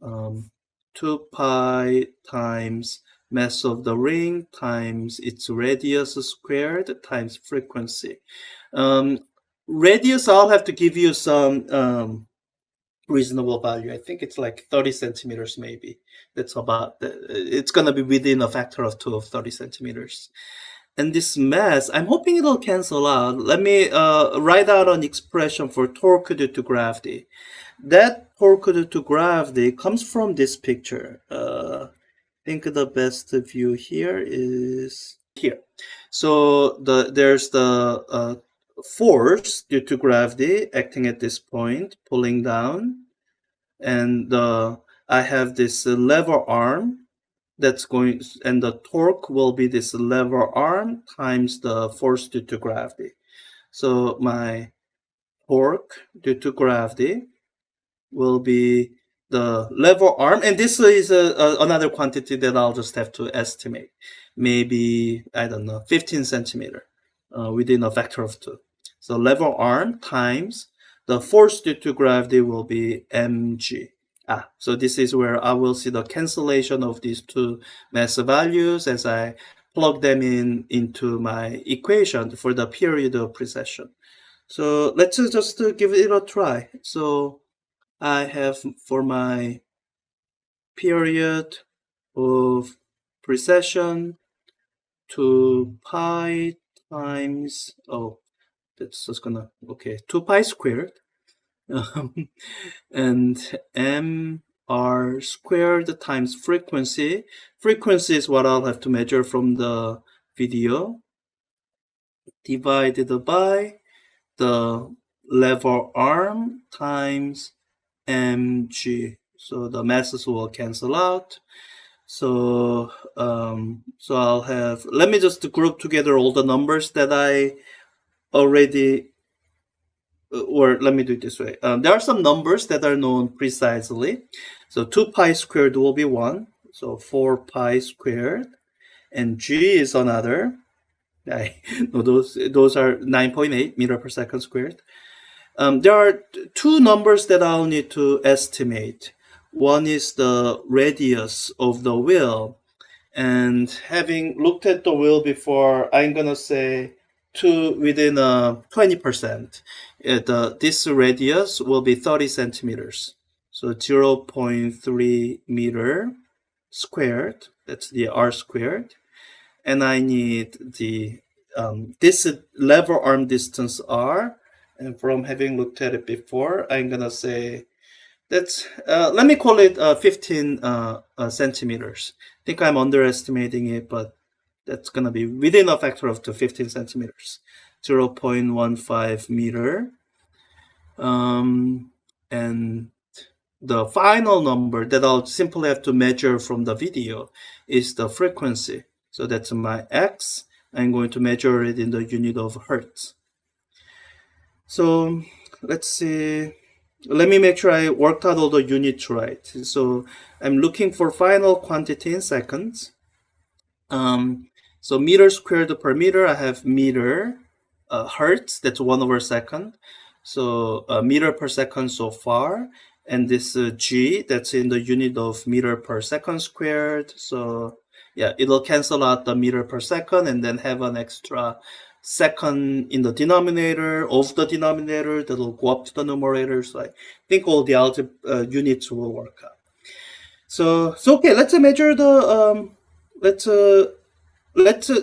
2 pi times mass of the ring times its radius squared times frequency. Radius, I'll have to give you some reasonable value. I think it's like 30 centimeters maybe. That's about, it's going to be within a factor of 2 of 30 centimeters. And this mass, I'm hoping it'll cancel out. Let me write out an expression for torque due to gravity. That torque due to gravity comes from this picture. I think the best view here is here. So there's the force due to gravity acting at this point, pulling down, and I have this lever arm that's going, and the torque will be this lever arm times the force due to gravity. So my torque due to gravity will be the lever arm, and this is another quantity that I'll just have to estimate. Maybe, I don't know, 15 centimeter within a factor of 2. So lever arm times the force due to gravity will be mg. So this is where I will see the cancellation of these two mass values as I plug them into my equation for the period of precession. So let's just give it a try. So I have for my period of precession 2 pi times, that's just gonna, 2 pi squared, and mr squared times frequency. Frequency is what I'll have to measure from the video, divided by the lever arm times mg. So the masses will cancel out. So I'll have, let me just group together all the numbers that I already, or let me do it this way. There are some numbers that are known precisely. So 2 pi squared will be 1. So 4 pi squared, and g is another. No, those are 9.8 meter per second squared. There are two numbers that I'll need to estimate. One is the radius of the wheel, and having looked at the wheel before, I'm gonna say within 20%. This radius will be 30 centimeters, so 0.3 meter squared. That's the r squared, and I need the this lever arm distance r. And from having looked at it before, I'm gonna say that's, let me call it 15 centimeters. I think I'm underestimating it, but that's gonna be within a factor of 15 centimeters, 0.15 meter. And the final number that I'll simply have to measure from the video is the frequency. So that's my x. I'm going to measure it in the unit of hertz. So let's see. Let me make sure I worked out all the units right. So I'm looking for final quantity in seconds. So meter squared per meter, I have meter. Hertz, that's 1/2. So meter per second so far. And this g, that's in the unit of meter per second squared. So yeah, it'll cancel out the meter per second and then have an extra second in the denominator of the denominator that'll go up to the numerator. So I think all the algebra units will work out. So okay, let's measure the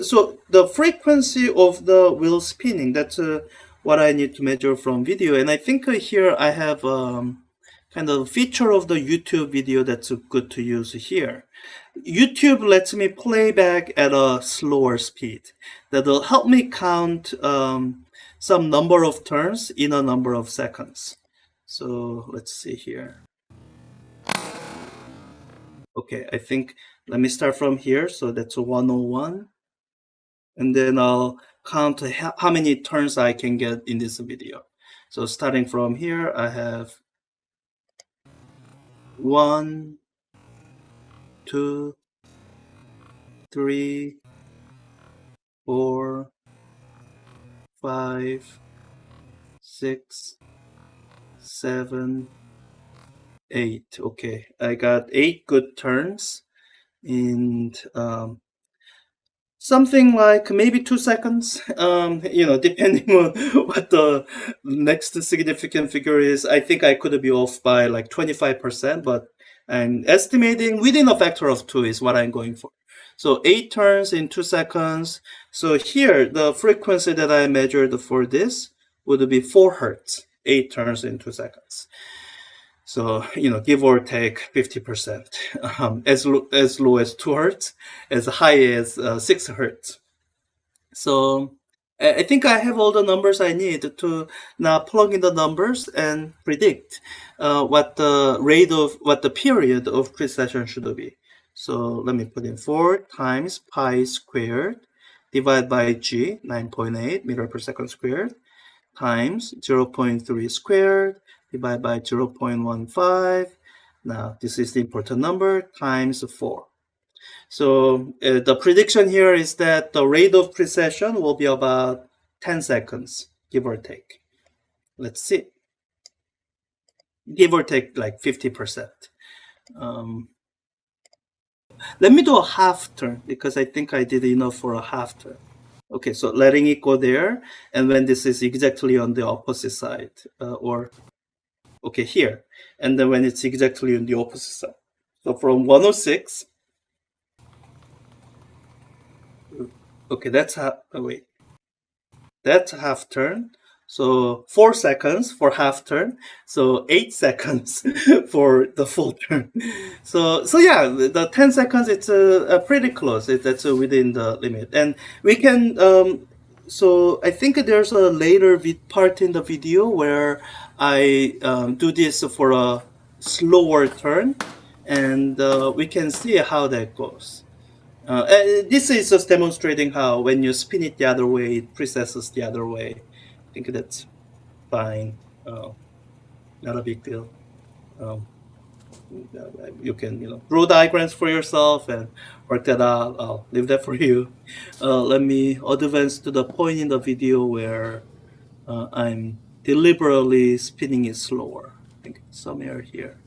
so the frequency of the wheel spinning, that's what I need to measure from video. And I think here I have kind of feature of the YouTube video that's good to use here. YouTube lets me play back at a slower speed. That'll help me count some number of turns in a number of seconds. So let's see here. Okay, I think let me start from here. So that's a 101. And then I'll count how many turns I can get in this video. So starting from here, I have 1, 2, 3, 4, 5, 6, 7, 8. Okay, I got 8 good turns, and something like maybe 2 seconds, depending on what the next significant figure is. I think I could be off by like 25%, but I'm estimating within a factor of 2 is what I'm going for. So 8 turns in 2 seconds. So here, the frequency that I measured for this would be 4 hertz, 8 turns in 2 seconds. So, give or take 50%, as low as 2 hertz, as high as 6 hertz. So I think I have all the numbers I need to now plug in the numbers and predict what the period of precession should be. So let me put in 4 times pi squared divided by g, 9.8 meter per second squared, times 0.3 squared divided by 0.15. Now, this is the important number, times 4. So the prediction here is that the rate of precession will be about 10 seconds, give or take. Let's see. Give or take like 50%. Let me do a half turn because I think I did enough for a half turn. Okay, so letting it go there, and when this is exactly on the opposite side, okay, here, and then when it's exactly on the opposite side. So from 106, okay, that's half turn. So 4 seconds for half turn. So 8 seconds for the full turn. So yeah, the 10 seconds, it's pretty close. That's within the limit. And we can, so I think there's a later part in the video where I do this for a slower turn, and we can see how that goes. This is just demonstrating how when you spin it the other way, it precesses the other way. I think that's fine. Not a big deal. You can draw diagrams for yourself and work that out. I'll leave that for you. Let me advance to the point in the video where I'm deliberately spinning it slower. I think somewhere here.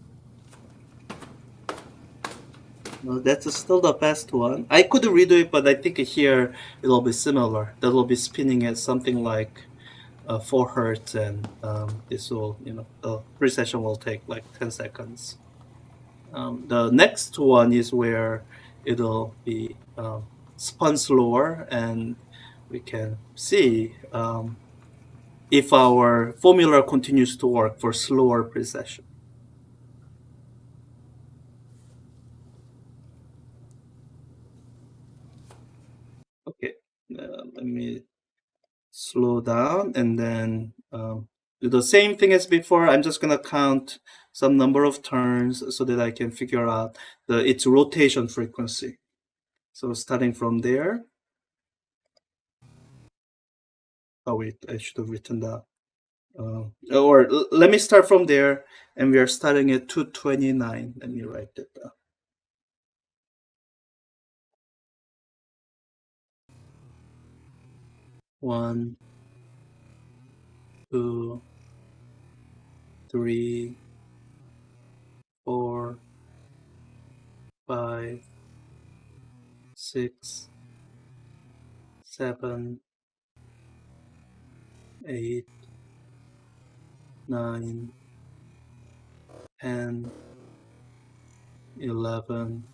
No, that's still the best one. I could redo it, but I think here it'll be similar. That'll be spinning at something like 4 hertz, and this will, the precession will take like 10 seconds. The next one is where it'll be spun slower, and we can see if our formula continues to work for slower precession. Okay, let me slow down and then do the same thing as before. I'm just gonna count some number of turns so that I can figure out its rotation frequency. So starting from there. Oh wait, I should have written that. Let me start from there, and we are starting at 229. Let me write that down. 1, 2, 3, 4, 5, 6, 7, 8, 9, 10, 11,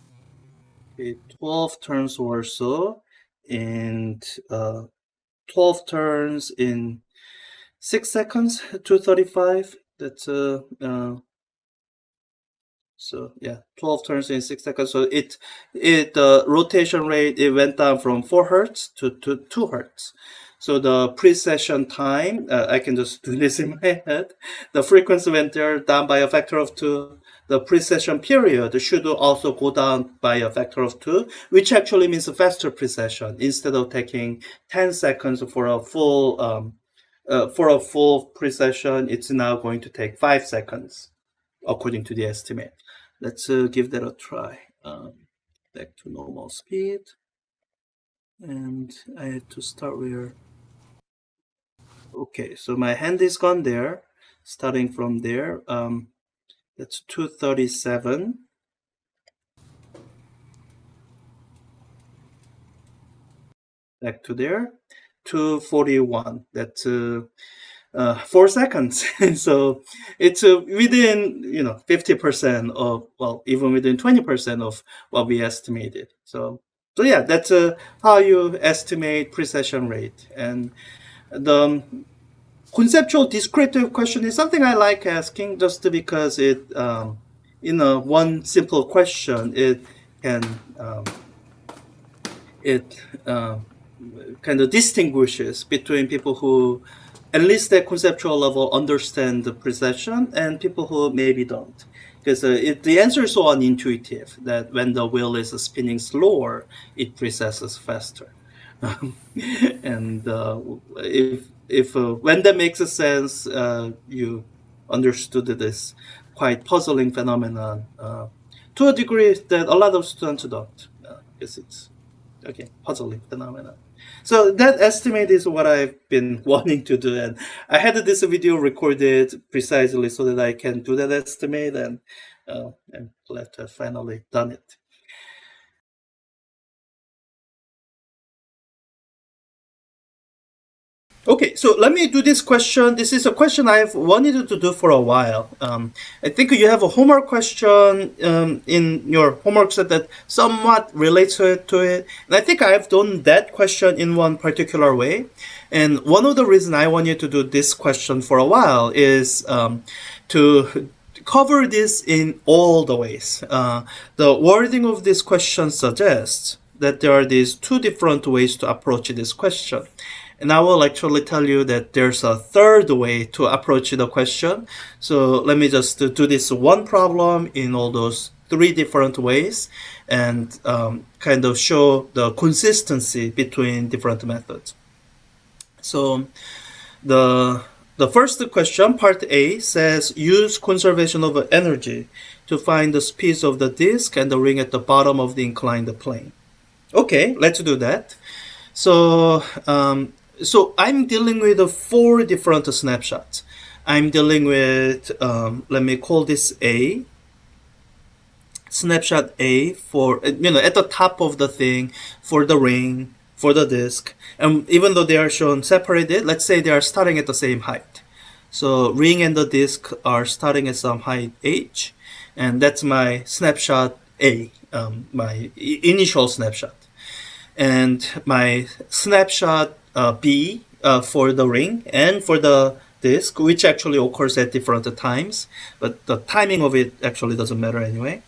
12 turns or so, and 12 turns in 6 seconds, 235. That's so yeah, 12 turns in 6 seconds. So it rotation rate, it went down from 4 hertz to 2 hertz. So the precession time, I can just do this in my head. The frequency went down by a factor of 2. The precession period should also go down by a factor of 2, which actually means a faster precession. Instead of taking 10 seconds for a full precession, it's now going to take 5 seconds, according to the estimate. Let's give that a try. Back to normal speed. And I had to start where... Okay, so my hand is gone there. Starting from there, that's 237. Back to there, 241. That's 4 seconds. So it's within 50% of, well, even within 20% of what we estimated. So yeah, that's how you estimate precession rate. And the conceptual descriptive question is something I like asking, just because it in a one simple question it can kind of distinguishes between people who, at least at conceptual level, understand the precession and people who maybe don't. Because the answer is so unintuitive that when the wheel is spinning slower, it precesses faster. And if when that makes sense, you understood this quite puzzling phenomenon to a degree that a lot of students don't. Because it's puzzling phenomenon. So that estimate is what I've been wanting to do, and I had this video recorded precisely so that I can do that estimate, and I'm glad to have finally done it. Okay, so let me do this question. This is a question I've wanted to do for a while. I think you have a homework question in your homework set that somewhat relates to it. And I think I've done that question in one particular way. And one of the reasons I wanted to do this question for a while is to cover this in all the ways. The wording of this question suggests that there are these two different ways to approach this question. And I will actually tell you that there's a third way to approach the question. So let me just do this one problem in all those three different ways and kind of show the consistency between different methods. So the first question, part A, says use conservation of energy to find the speeds of the disk and the ring at the bottom of the inclined plane. Okay, let's do that. So I'm dealing with 4 different snapshots. I'm dealing with, let me call this A. Snapshot A for, at the top of the thing, for the ring, for the disk. And even though they are shown separated, let's say they are starting at the same height. So ring and the disk are starting at some height h. And that's my snapshot A, my initial snapshot. And my snapshot B for the ring and for the disk, which actually occurs at different times, but the timing of it actually doesn't matter anyway,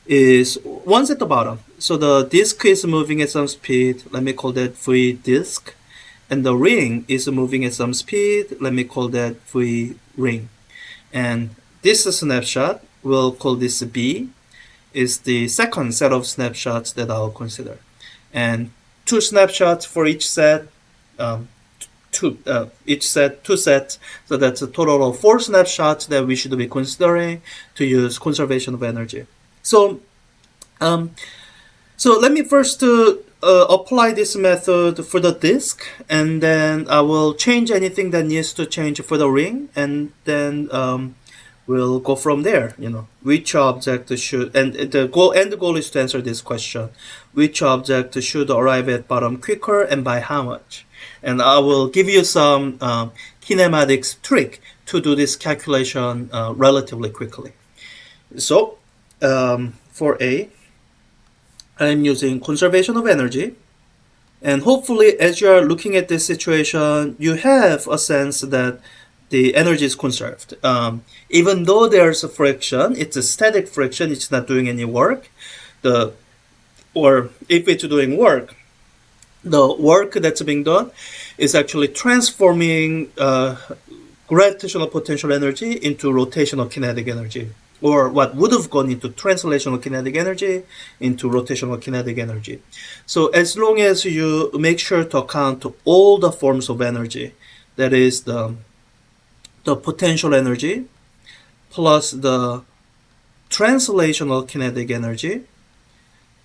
is once at the bottom. So the disk is moving at some speed, let me call that V disk, and the ring is moving at some speed, let me call that V ring. And this snapshot, we'll call this B, is the second set of snapshots that I'll consider. And 2 snapshots for each set, two sets, so that's a total of 4 snapshots that we should be considering to use conservation of energy. So let me first apply this method for the disk, and then I will change anything that needs to change for the ring, and then we'll go from there. Which object should, and the goal is to answer this question: which object should arrive at bottom quicker and by how much? And I will give you some kinematics trick to do this calculation relatively quickly. So for A, I'm using conservation of energy. And hopefully, as you are looking at this situation, you have a sense that the energy is conserved. Even though there's a friction, it's a static friction, it's not doing any work. Or if it's doing work, the work that's being done is actually transforming gravitational potential energy into rotational kinetic energy, or what would have gone into translational kinetic energy into rotational kinetic energy. So as long as you make sure to account all the forms of energy, that is the potential energy plus the translational kinetic energy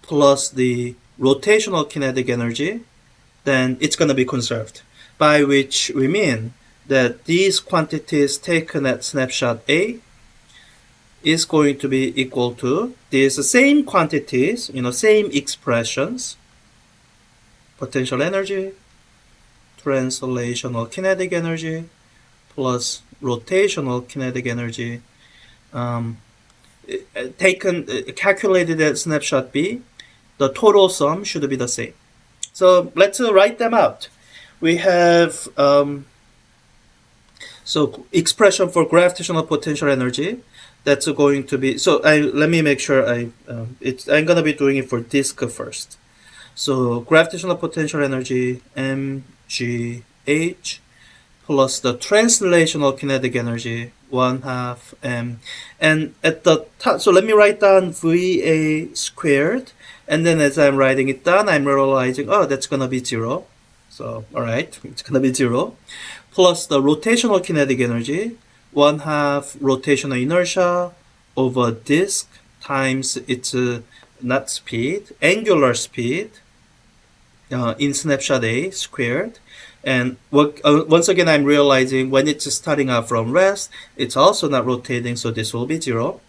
plus the rotational kinetic energy, then it's going to be conserved. By which we mean that these quantities taken at snapshot A is going to be equal to these same quantities, same expressions, potential energy, translational kinetic energy, plus rotational kinetic energy, calculated at snapshot B, the total sum should be the same. So let's write them out. We have expression for gravitational potential energy. That's going to be let me make sure I'm gonna be doing it for disk first. So gravitational potential energy mgh plus the translational kinetic energy 1/2 m, and at the top, so let me write down va squared, and then as I'm writing it down, I'm realizing, oh, that's gonna be 0. So all right, it's gonna be 0 plus the rotational kinetic energy 1/2 rotational inertia over disk times its not speed, angular speed in snapshot A squared. And once again, I'm realizing when it's starting out from rest, it's also not rotating, so this will be 0.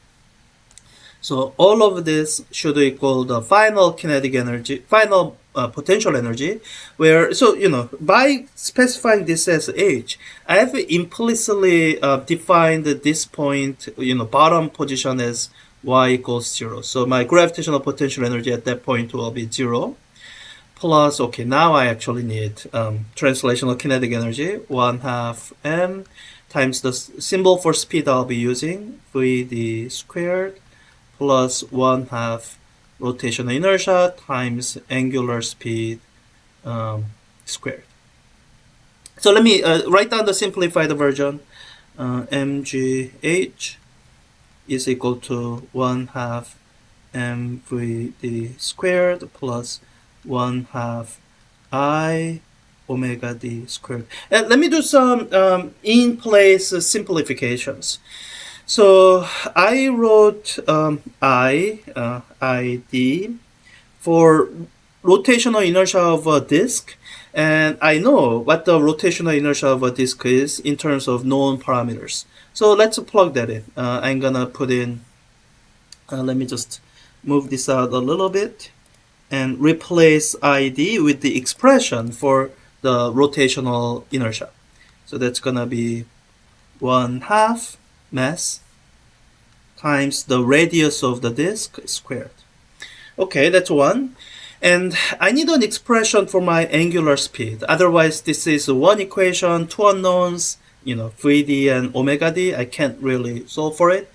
So all of this should equal the final kinetic energy, final potential energy, where, by specifying this as H, I have implicitly defined this point, bottom position as y equals 0. So my gravitational potential energy at that point will be 0. Plus, okay, now I actually need translational kinetic energy, 1/2 m times the symbol for speed I'll be using, vd squared, plus 1/2 rotational inertia times angular speed squared. So let me write down the simplified version. mgh is equal to 1/2 mvd squared plus 1/2 I omega d squared. And let me do some in-place simplifications. So I wrote ID for rotational inertia of a disk, and I know what the rotational inertia of a disk is in terms of known parameters. So let's plug that in. I'm gonna put in, let me just move this out a little bit and replace ID with the expression for the rotational inertia. So that's gonna be 1/2 mass times the radius of the disk squared. Okay, that's one. And I need an expression for my angular speed. Otherwise, this is one equation, two unknowns, vd and omega d. I can't really solve for it.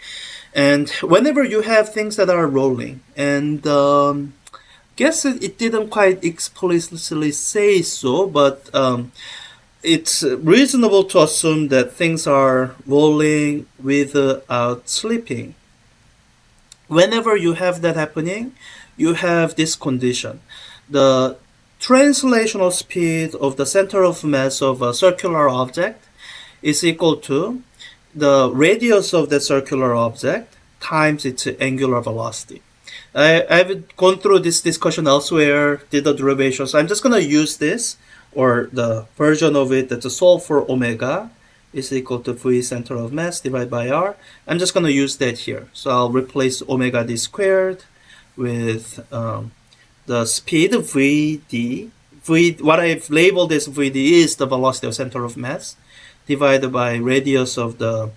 And whenever you have things that are rolling, and guess it didn't quite explicitly say so, but it's reasonable to assume that things are rolling without slipping. Whenever you have that happening, you have this condition. The translational speed of the center of mass of a circular object is equal to the radius of the circular object times its angular velocity. I've gone through this discussion elsewhere, did the derivations. I'm just going to use this, or the version of it that's a solve for omega is equal to v center of mass divided by r. I'm just going to use that here. So I'll replace omega d squared with the speed vd. What I've labeled as vd is the velocity of center of mass divided by radius of the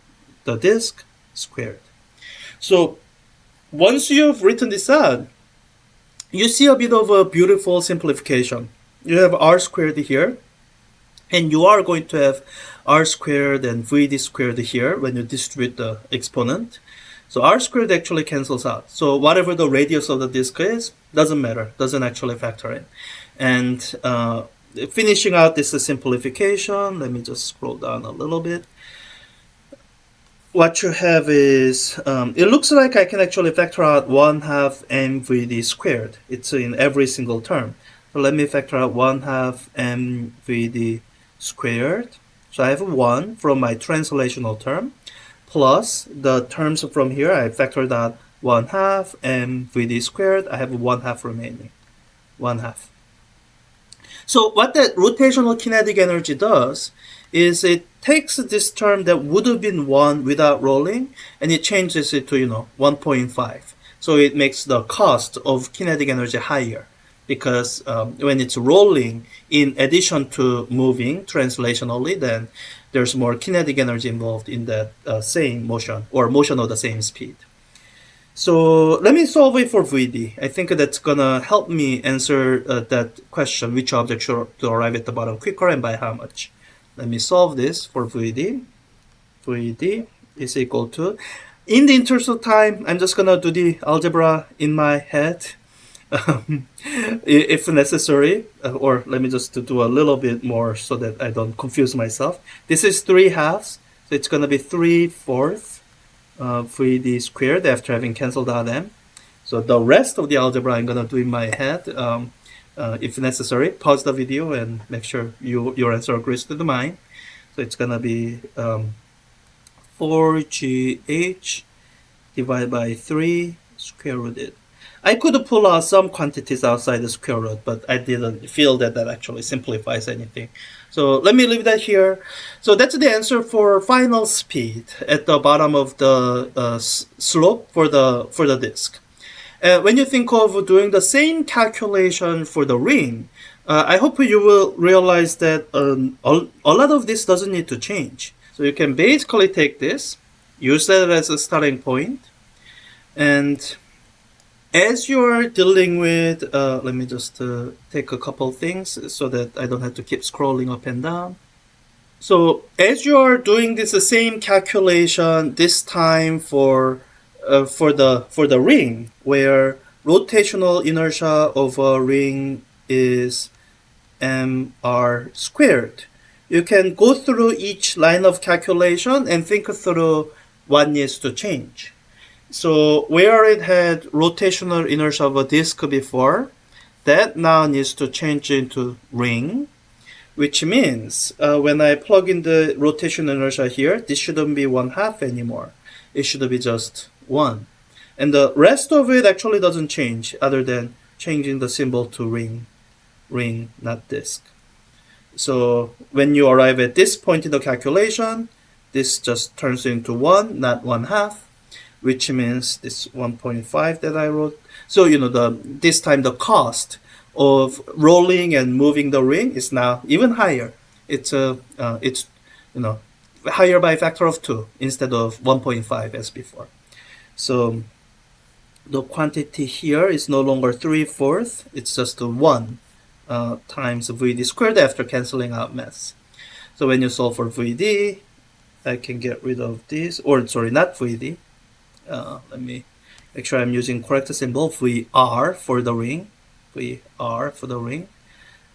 disk squared. So once you've written this out, you see a bit of a beautiful simplification. you have r squared here, and you are going to have r squared and vd squared here when you distribute the exponent. So r squared actually cancels out. So whatever the radius of the disk is, doesn't matter, doesn't actually factor in. And finishing out this simplification, let me just scroll down a little bit. What you have is, it looks like I can actually factor out 1/2 mvd squared. It's in every single term. So let me factor out 1/2 mvd squared. So I have 1 from my translational term, plus the terms from here, I factored out 1/2 mvd squared. I have 1/2 remaining, 1/2. So what that rotational kinetic energy does is it takes this term that would have been 1 without rolling, and it changes it to 1.5. So it makes the cost of kinetic energy higher, because when it's rolling in addition to moving translationally, then there's more kinetic energy involved in that same motion, or motion of the same speed. So let me solve it for VD. I think that's gonna help me answer that question, which object should to arrive at the bottom quicker and by how much. Let me solve this for VD. VD is equal to, in the interest of time, I'm just gonna do the algebra in my head if necessary, or let me just do a little bit more so that I don't confuse myself. This is 3/2, so it's gonna be 3/4 VD squared after having cancelled out m. So the rest of the algebra I'm gonna do in my head. If necessary, pause the video and make sure your answer agrees to mine. So it's gonna be 4gh divided by 3 square rooted. I could pull out some quantities outside the square root, but I didn't feel that actually simplifies anything. So let me leave that here. So that's the answer for final speed at the bottom of the slope for the disk. When you think of doing the same calculation for the ring, I hope you will realize that a lot of this doesn't need to change. So you can basically take this, use that as a starting point, and as you're dealing with, let me just take a couple things so that I don't have to keep scrolling up and down. So as you're doing this same calculation, this time for the ring, where rotational inertia of a ring is mr squared, you can go through each line of calculation and think through what needs to change. So where it had rotational inertia of a disk before, that now needs to change into ring, which means when I plug in the rotational inertia here, this shouldn't be 1/2 anymore. It should be just 1. And the rest of it actually doesn't change other than changing the symbol to ring, not disk. So when you arrive at this point in the calculation, this just turns into 1, not 1/2, which means this 1.5 that I wrote. So this time the cost of rolling and moving the ring is now even higher. It's higher by a factor of 2 instead of 1.5 as before. So the quantity here is no longer 3/4, it's just 1 times VD squared after cancelling out mass. So when you solve for VD, I can get rid of this, or sorry, not VD. Let me make sure I'm using correct symbol, VR for the ring. VR for the ring.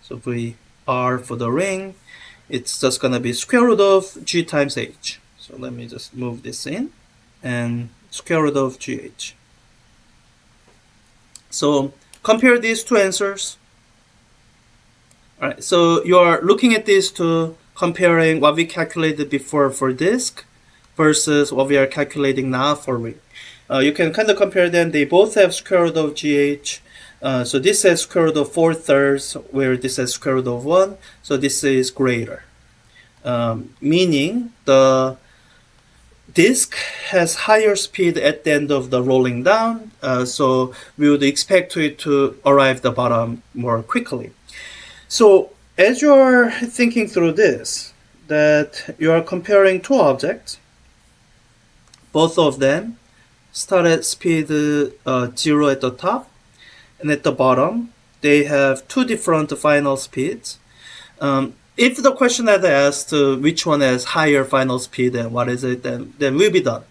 So VR for the ring, it's just gonna be square root of G times H. So let me just move this in, and square root of GH. So compare these two answers. Alright, so you are looking at these two, comparing what we calculated before for disk versus what we are calculating now for ring. You can kind of compare them. They both have square root of GH. So this has square root of 4/3, where this has square root of 1. So this is greater. Meaning the disk has higher speed at the end of the rolling down. So we would expect it to arrive at the bottom more quickly. So as you're thinking through this, that you are comparing two objects, both of them start at speed 0 at the top, and at the bottom they have two different final speeds. If the question had asked which one has higher final speed and what is it, then we'll be done.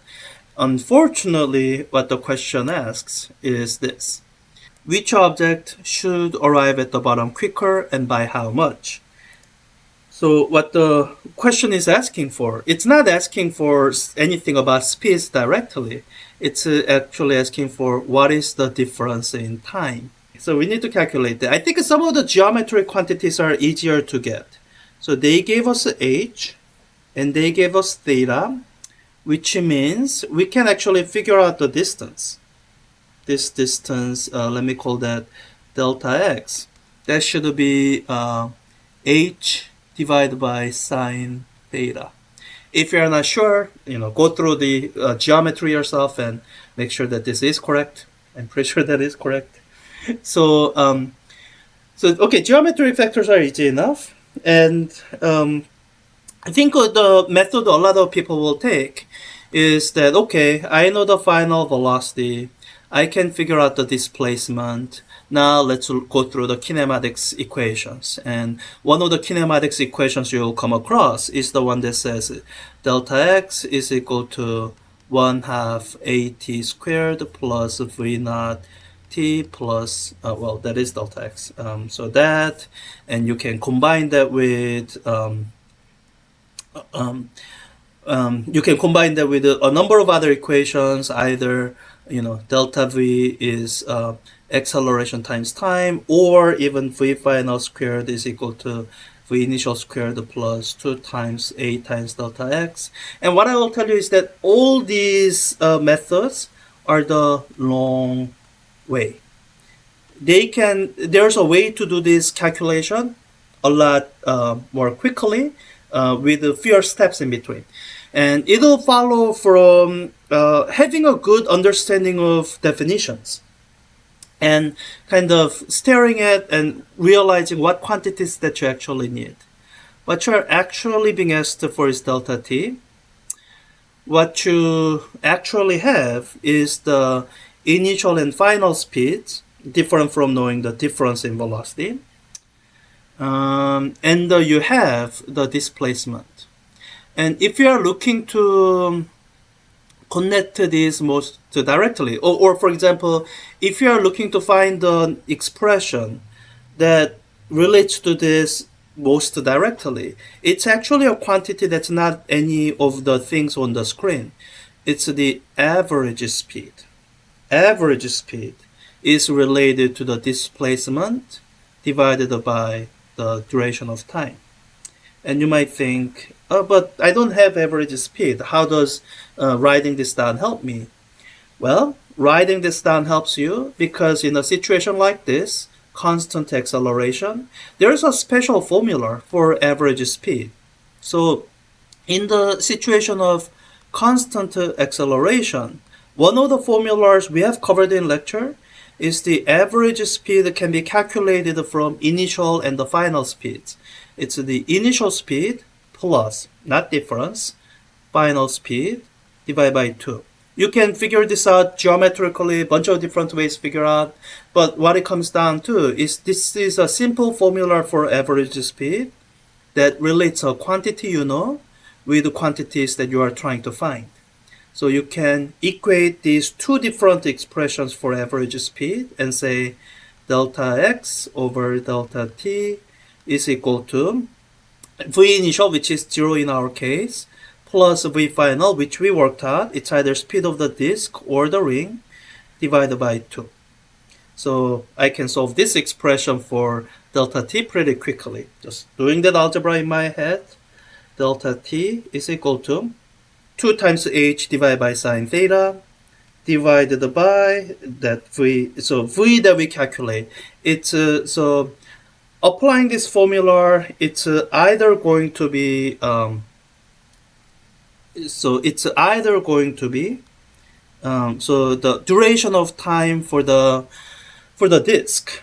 Unfortunately, what the question asks is this. Which object should arrive at the bottom quicker and by how much? So what the question is asking for, it's not asking for anything about speeds directly. It's actually asking for what is the difference in time. So we need to calculate that. I think some of the geometric quantities are easier to get. So they gave us h and they gave us theta, which means we can actually figure out the distance. This distance, let me call that delta x. That should be h divided by sine theta. If you're not sure, go through the geometry yourself and make sure that this is correct. I'm pretty sure that is correct. So, okay, geometric factors are easy enough. And I think the method a lot of people will take is that, okay, I know the final velocity. I can figure out the displacement. Now let's go through the kinematics equations. And one of the kinematics equations you'll come across is the one that says delta x is equal to 1/2 at squared plus v naught t plus, well, that is delta x. So that, and you can combine that with a number of other equations. Either delta v is acceleration times time, or even v final squared is equal to v initial squared plus 2 times a times delta x. And what I will tell you is that all these methods are the long way. There's a way to do this calculation a lot more quickly with fewer steps in between. And it'll follow from having a good understanding of definitions and kind of staring at and realizing what quantities that you actually need. What you're actually being asked for is delta t. What you actually have is the initial and final speeds, different from knowing the difference in velocity. And you have the displacement. And if you are looking to connect these most directly, or for example, if you are looking to find an expression that relates to this most directly, it's actually a quantity that's not any of the things on the screen. It's the average speed. Average speed is related to the displacement divided by the duration of time. And you might think, oh, but I don't have average speed. How does writing this down help me? Well, writing this down helps you because in a situation like this, constant acceleration, there's a special formula for average speed. So in the situation of constant acceleration, one of the formulas we have covered in lecture is the average speed can be calculated from initial and the final speeds. It's the initial speed plus, not difference, final speed divided by 2. You can figure this out geometrically, a bunch of different ways to figure out, but what it comes down to is this is a simple formula for average speed that relates a quantity you know with the quantities that you are trying to find. So you can equate these two different expressions for average speed and say delta x over delta t is equal to v initial, which is 0 in our case, plus v final, which we worked out. It's either speed of the disk or the ring divided by 2. So I can solve this expression for delta t pretty quickly. Just doing that algebra in my head. Delta t is equal to 2 times h divided by sine theta divided by that v. So v that we calculate. It's so applying this formula, it's either going to be so the duration of time for the disk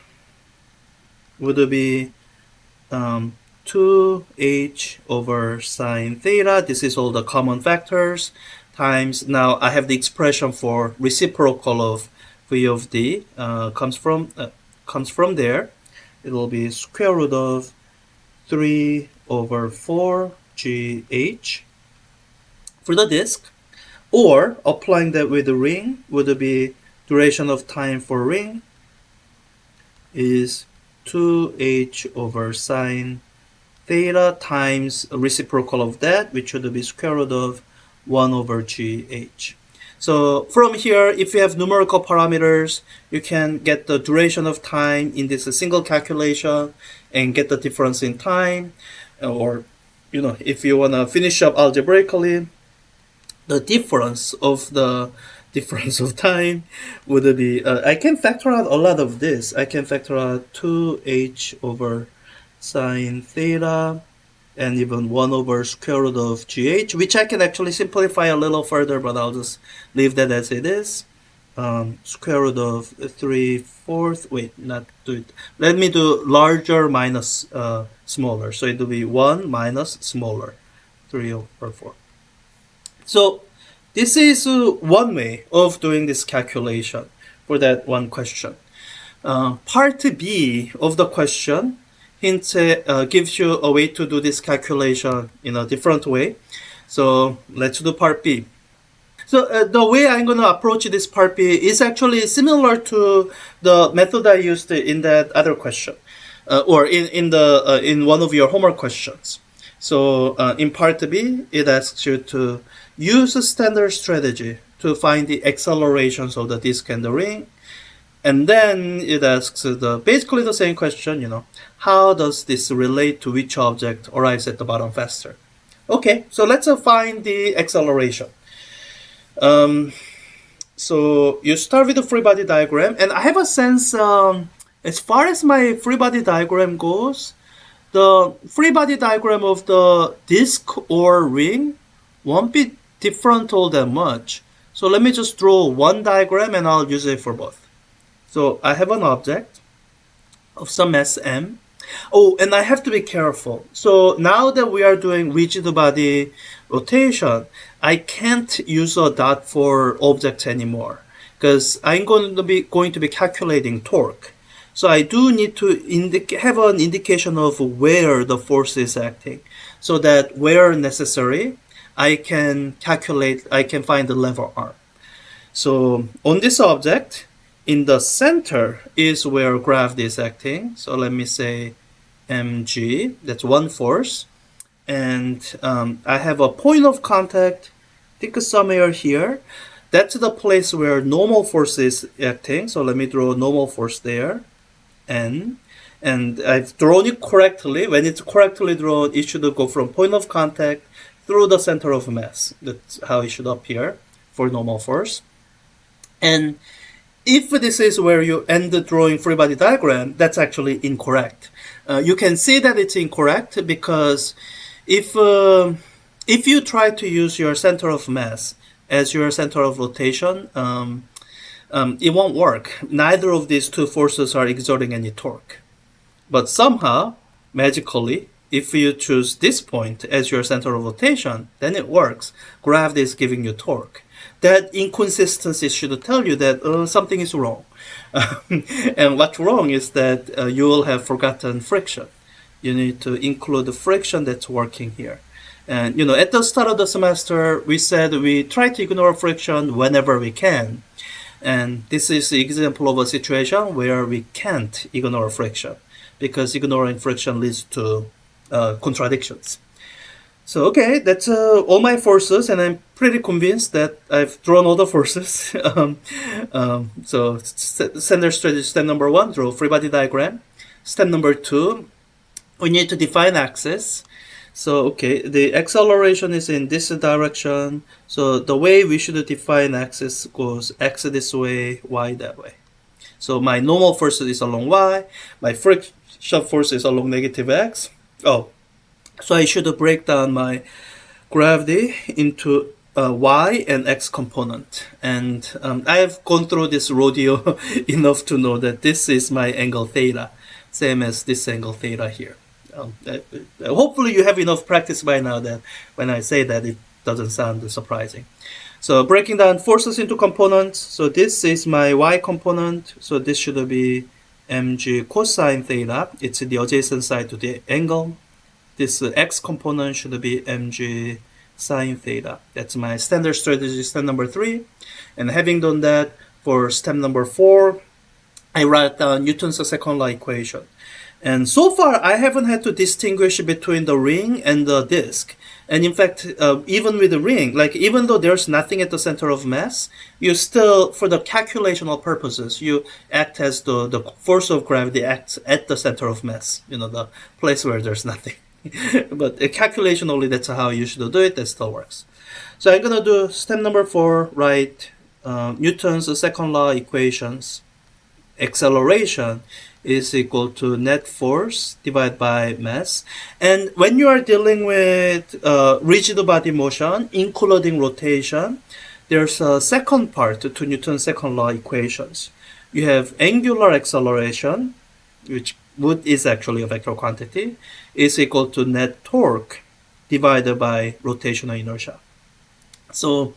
would be 2h over sine theta. This is all the common factors times, now I have the expression for reciprocal of v of d comes from comes from there. It will be square root of 3 over 4 GH for the disk. Or applying that with the ring would be duration of time for ring is 2h over sine theta times reciprocal of that, which would be square root of 1 over gh. So from here, if you have numerical parameters, you can get the duration of time in this single calculation and get the difference in time. Or, if you want to finish up algebraically, the difference of time would be, I can factor out a lot of this. I can factor out 2h over sine theta and even 1 over square root of gh, which I can actually simplify a little further, but I'll just leave that as it is. Square root of 3/4, wait, not do it. Let me do larger minus smaller. So it will be 1 minus smaller, 3 over 4. So this is one way of doing this calculation for that one question. Part B of the question gives you a way to do this calculation in a different way. So let's do part B. So the way I'm going to approach this part B is actually similar to the method I used in that other question, or in one of your homework questions. So in part B, it asks you to use a standard strategy to find the accelerations of the disk and the ring. And then it asks basically the same question, how does this relate to which object arrives at the bottom faster? Okay, so let's find the acceleration. So you start with the free body diagram, and I have a sense, as far as my free body diagram goes, the free body diagram of the disk or ring won't be different all that much. So let me just draw one diagram and I'll use it for both. So I have an object of some mass m. Oh, and I have to be careful. So now that we are doing rigid body rotation, I can't use a dot for objects anymore because I'm going to be calculating torque. So I do need to have an indication of where the force is acting, so that where necessary, I can find the lever arm. So on this object, in the center is where gravity is acting. So let me say mg, that's one force. And I have a point of contact, I think somewhere here. That's the place where normal force is acting. So let me draw normal force there. N. And I've drawn it correctly. When it's correctly drawn, it should go from point of contact through the center of mass. That's how it should appear for normal force. And if this is where you end the drawing free body diagram, that's actually incorrect. You can see that it's incorrect because if you try to use your center of mass as your center of rotation, it won't work. Neither of these two forces are exerting any torque. But somehow, magically, if you choose this point as your center of rotation, then it works. Gravity is giving you torque. That inconsistency should tell you that something is wrong. And what's wrong is that you will have forgotten friction. You need to include the friction that's working here. And at the start of the semester, we said we try to ignore friction whenever we can. And this is the example of a situation where we can't ignore friction, because ignoring friction leads to contradictions. So okay, that's all my forces, and I'm pretty convinced that I've drawn all the forces. So standard strategy, step number 1, draw free body diagram. Step number 2, we need to define axis. So okay, the acceleration is in this direction. So the way we should define axis goes x this way, y that way. So my normal force is along y, my friction force is along negative x. Oh, so I should break down my gravity into y and x component. And I have gone through this rodeo enough to know that this is my angle theta, same as this angle theta here. Hopefully you have enough practice by now that when I say that, it doesn't sound surprising. So breaking down forces into components. So this is my y component. So this should be mg cosine theta. It's the adjacent side to the angle. This x component should be mg sine theta. That's my standard strategy, step number 3. And having done that, for step number 4, I write down Newton's second law equation. And so far, I haven't had to distinguish between the ring and the disk. And in fact, even with the ring, like even though there's nothing at the center of mass, you still, for the calculational purposes, you act as the force of gravity acts at the center of mass, the place where there's nothing. But calculationally, that's how you should do it. That still works. So I'm going to do step number 4, write Newton's second law equations. Acceleration is equal to net force divided by mass. And when you are dealing with rigid body motion, including rotation, there's a second part to Newton's second law equations. You have angular acceleration, which is actually a vector quantity, is equal to net torque divided by rotational inertia. So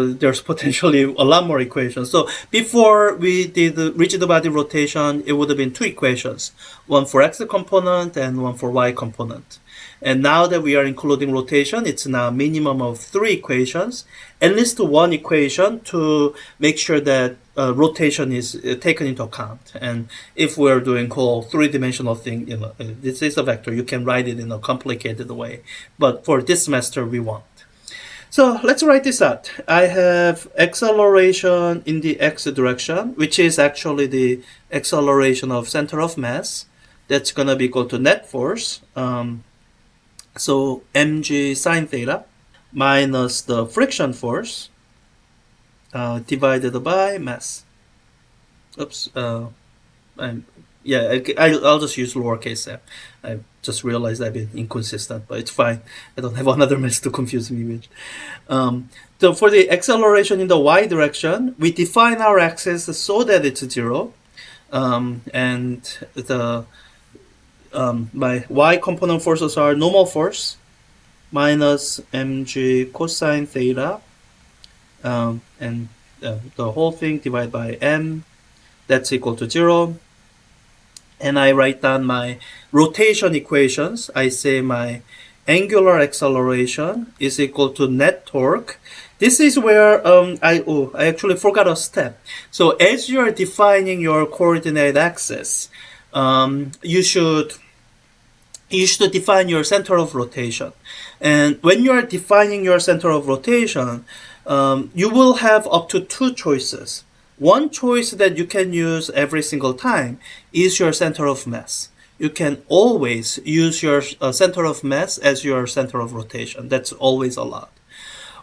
there's potentially a lot more equations. So before we did the rigid body rotation, it would have been 2 equations, one for x component and one for y component. And now that we are including rotation, it's now a minimum of 3 equations, at least 1 equation to make sure that rotation is taken into account. And if we're doing whole 3-dimensional thing, this is a vector, you can write it in a complicated way. But for this semester, we won't. So let's write this out. I have acceleration in the x direction, which is actually the acceleration of center of mass. That's going to be equal to net force. So mg sine theta minus the friction force divided by mass. Oops. I'll just use lowercase m. I just realized I've been inconsistent, but it's fine. I don't have another mess to confuse me with. So for the acceleration in the y direction, we define our axis so that it's 0. And the my y component forces are normal force minus mg cosine theta, and the whole thing divided by m. That's equal to 0. And I write down my rotation equations. I say my angular acceleration is equal to net torque. This is where I actually forgot a step. So as you are defining your coordinate axis, you should define your center of rotation. And when you are defining your center of rotation, you will have up to 2 choices. One choice that you can use every single time is your center of mass. You can always use your center of mass as your center of rotation. That's always allowed.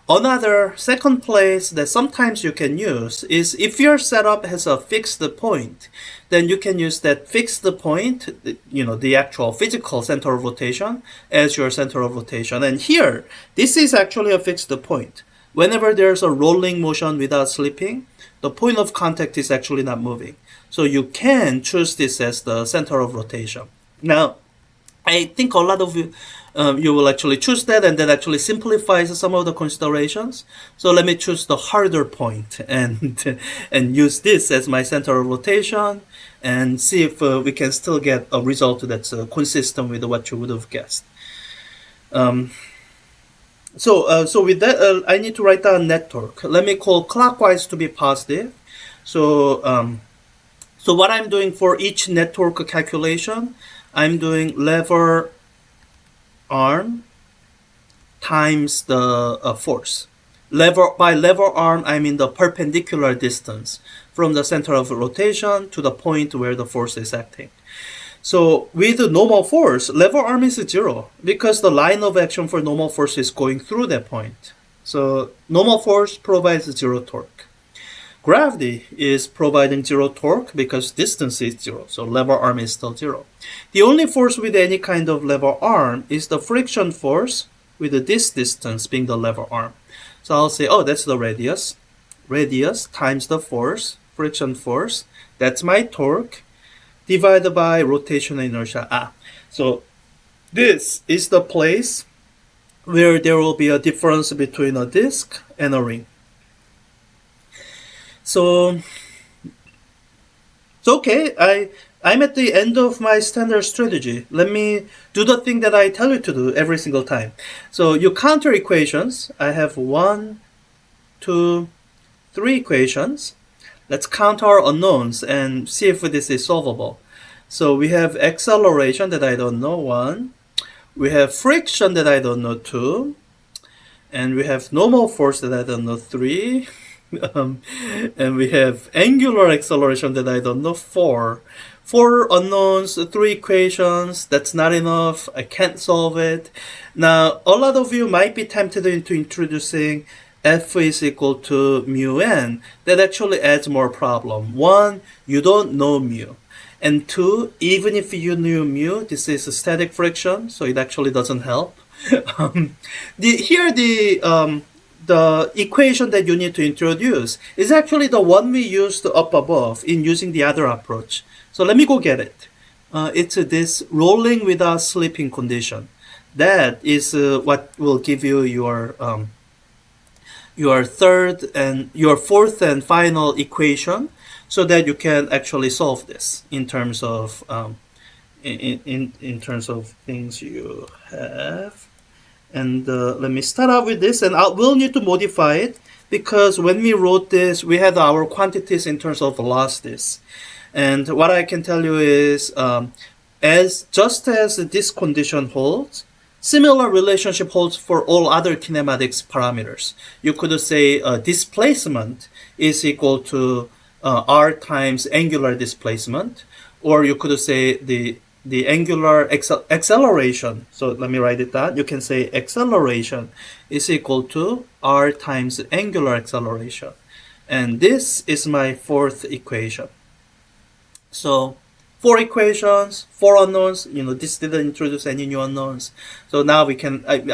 Another second place that sometimes you can use is if your setup has a fixed point, then you can use that fixed point, the actual physical center of rotation, as your center of rotation. And here, this is actually a fixed point. Whenever there's a rolling motion without slipping, the point of contact is actually not moving. So you can choose this as the center of rotation. Now, I think a lot of you, you will actually choose that, and that actually simplifies some of the considerations. So let me choose the harder point and use this as my center of rotation and see if we can still get a result that's consistent with what you would have guessed. So with that, I need to write down net torque. Let me call clockwise to be positive. So what I'm doing for each net torque calculation, I'm doing lever arm times the force. By lever arm, I mean the perpendicular distance from the center of rotation to the point where the force is acting. So with the normal force, lever arm is 0 because the line of action for normal force is going through that point. So normal force provides 0 torque. Gravity is providing 0 torque because distance is 0, so lever arm is still 0. The only force with any kind of lever arm is the friction force with this distance being the lever arm. So I'll say, that's the radius. Radius times the force, friction force, that's my torque, divided by rotational inertia. So this is the place where there will be a difference between a disk and a ring. So So okay, I'm at the end of my standard strategy. Let me do the thing that I tell you to do every single time. So you counter equations. I have 1, 2, 3 equations. Let's count our unknowns and see if this is solvable. So we have acceleration that I don't know, 1. We have friction that I don't know, 2. And we have normal force that I don't know, 3. um, and we have angular acceleration that I don't know, 4. 4 unknowns, 3 equations, that's not enough, I can't solve it. Now, a lot of you might be tempted into introducing F is equal to mu n. That actually adds more problem. 1, you don't know mu. And 2, even if you knew mu, this is a static friction, so it actually doesn't help. Here the equation that you need to introduce is actually the one we used up above in using the other approach. So let me go get it. It's this rolling without slipping condition. That is what will give you your fourth and final equation, so that you can actually solve this in terms of in terms of things you have. And let me start out with this, and we'll need to modify it because when we wrote this, we had our quantities in terms of velocities. And what I can tell you is, just as this condition holds, similar relationship holds for all other kinematics parameters. You could say displacement is equal to r times angular displacement, or you could say the angular acceleration. So let me write it down. You can say acceleration is equal to r times angular acceleration. And this is my fourth equation. So 4 equations, 4 unknowns. This didn't introduce any new unknowns. So now I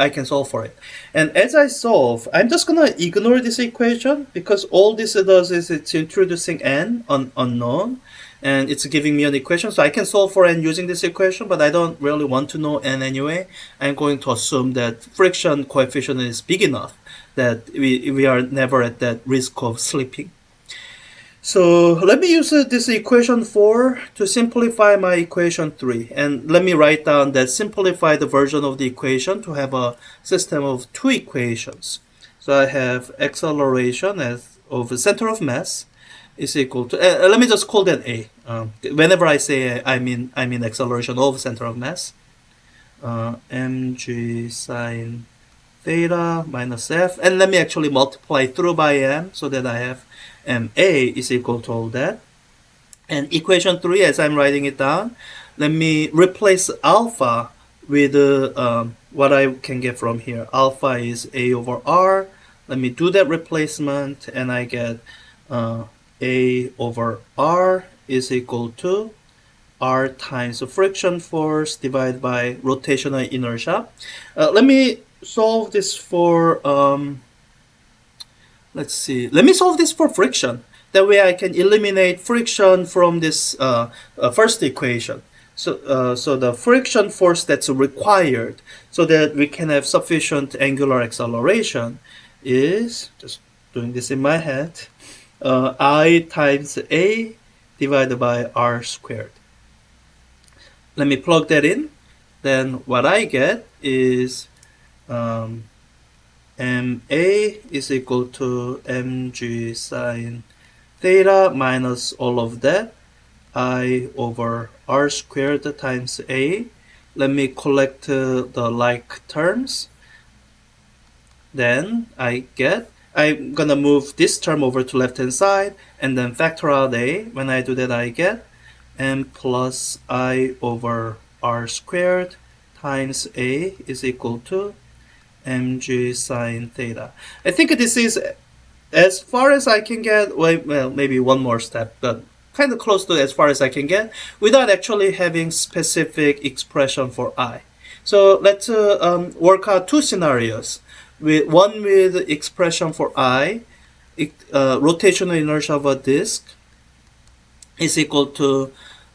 can solve for it. And as I solve, I'm just gonna ignore this equation because all this does is it's introducing n unknown, and it's giving me an equation. So I can solve for n using this equation, but I don't really want to know n anyway. I'm going to assume that friction coefficient is big enough that we are never at that risk of slipping. So let me use this equation 4 to simplify my equation 3. And let me write down that simplified version of the equation to have a system of 2 equations. So I have acceleration of the center of mass is equal to, let me just call that A. Whenever I say A, I mean acceleration of center of mass. mg sine theta minus f. And let me actually multiply through by m so that I have ma is equal to all that. And equation 3, as I'm writing it down, let me replace alpha with what I can get from here. Alpha is a over r. Let me do that replacement, and I get a over r is equal to r times the friction force divided by rotational inertia. Let me solve this for let's see. Let me solve this for friction. That way I can eliminate friction from this first equation. So the friction force that's required so that we can have sufficient angular acceleration is, just doing this in my head, I times a divided by r squared. Let me plug that in. Then what I get is ma is equal to mg sine theta minus all of that I over r squared times a. Let me collect the like terms. Then I'm gonna move this term over to left hand side and then factor out a. When I do that, I get m plus I over r squared times a is equal to mg sine theta. I think this is as far as I can get. Well, maybe one more step, but kind of close to as far as I can get without actually having specific expression for I. So let's work out 2 scenarios. One with expression for I, rotational inertia of a disk is equal to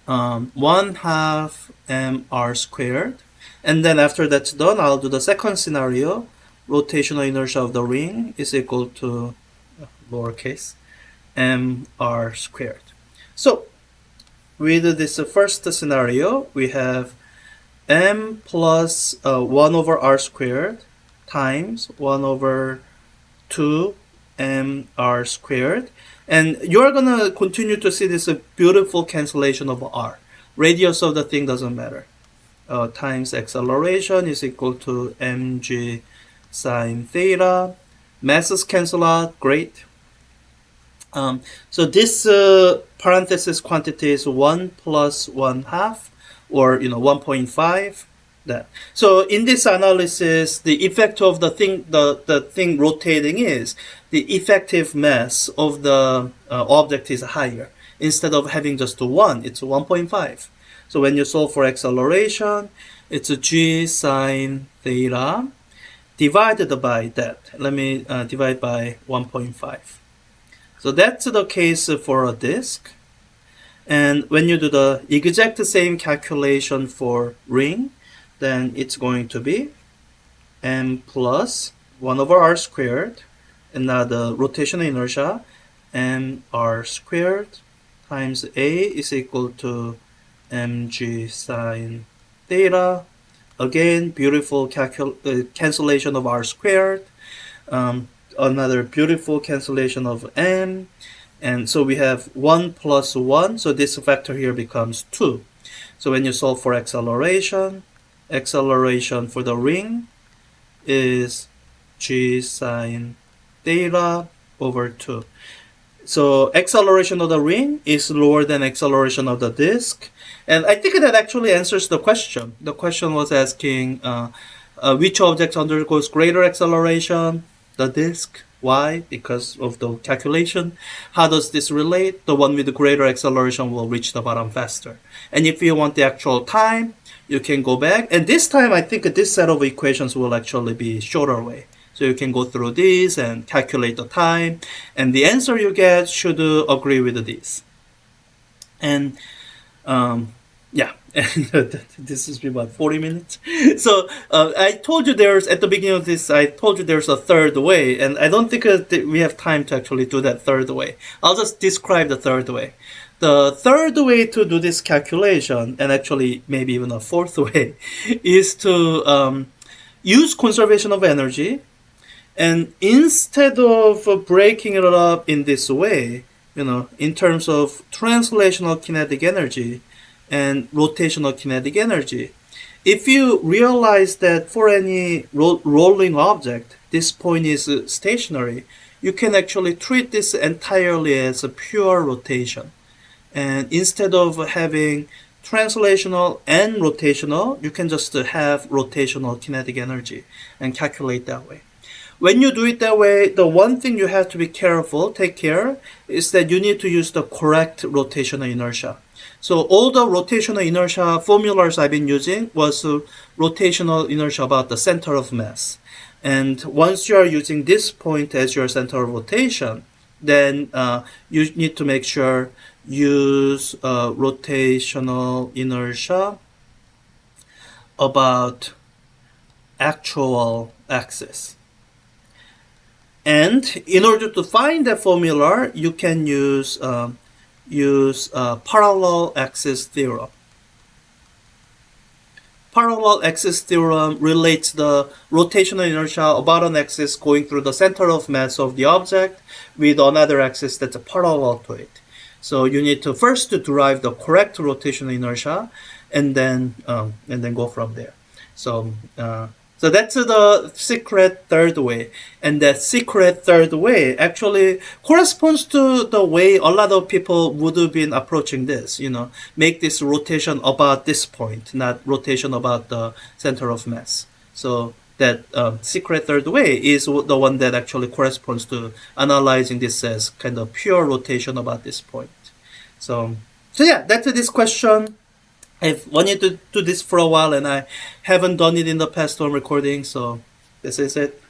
1/2 mr squared. And then after that's done, I'll do the second scenario. Rotational inertia of the ring is equal to lowercase mr squared. So with this first scenario, we have m plus 1 over r squared times 1 over 2 mr squared. And you're going to continue to see this beautiful cancellation of r. Radius of the thing doesn't matter. Times acceleration is equal to mg sine theta. Masses cancel out, great. So this parenthesis quantity is 1 plus 1 half, or 1.5. That. So in this analysis, the effect of the thing rotating is the effective mass of the object is higher. Instead of having just 1, it's 1.5. So when you solve for acceleration, it's g sine theta divided by that. Let me divide by 1.5. So that's the case for a disk. And when you do the exact same calculation for ring, then it's going to be m plus 1 over r squared, and now the rotational inertia, mr squared times a is equal to mg sine theta. Again, beautiful cancellation of r squared. Another beautiful cancellation of m. And so we have 1 plus 1, so this factor here becomes 2. So when you solve for acceleration for the ring is g sine theta over 2. So acceleration of the ring is lower than acceleration of the disk. And I think that actually answers the question. The question was asking which object undergoes greater acceleration? The disk. Why? Because of the calculation. How does this relate? The one with the greater acceleration will reach the bottom faster. And if you want the actual time, you can go back. And this time, I think this set of equations will actually be shorter way. So you can go through these and calculate the time. And the answer you get should agree with these. And yeah, and this has been about 40 minutes. So I told you at the beginning of this, I told you there's a third way, and I don't think we have time to actually do that third way. I'll just describe the third way. The third way to do this calculation, and actually maybe even a fourth way, is to use conservation of energy. And instead of breaking it up in this way, in terms of translational kinetic energy and rotational kinetic energy, if you realize that for any rolling object, this point is stationary, you can actually treat this entirely as a pure rotation. And instead of having translational and rotational, you can just have rotational kinetic energy and calculate that way. When you do it that way, the one thing you have to be take care, is that you need to use the correct rotational inertia. So all the rotational inertia formulas I've been using was rotational inertia about the center of mass. And once you are using this point as your center of rotation, then you need to make sure use rotational inertia about actual axis. And in order to find that formula, you can use parallel axis theorem. Parallel axis theorem relates the rotational inertia about an axis going through the center of mass of the object with another axis that's parallel to it. So you need to first derive the correct rotational inertia, and then go from there. So that's the secret third way. And that secret third way actually corresponds to the way a lot of people would have been approaching this, make this rotation about this point, not rotation about the center of mass. So that secret third way is the one that actually corresponds to analyzing this as kind of pure rotation about this point. So yeah, that's this question. I've wanted to do this for a while, and I haven't done it in the past on recording, so this is it.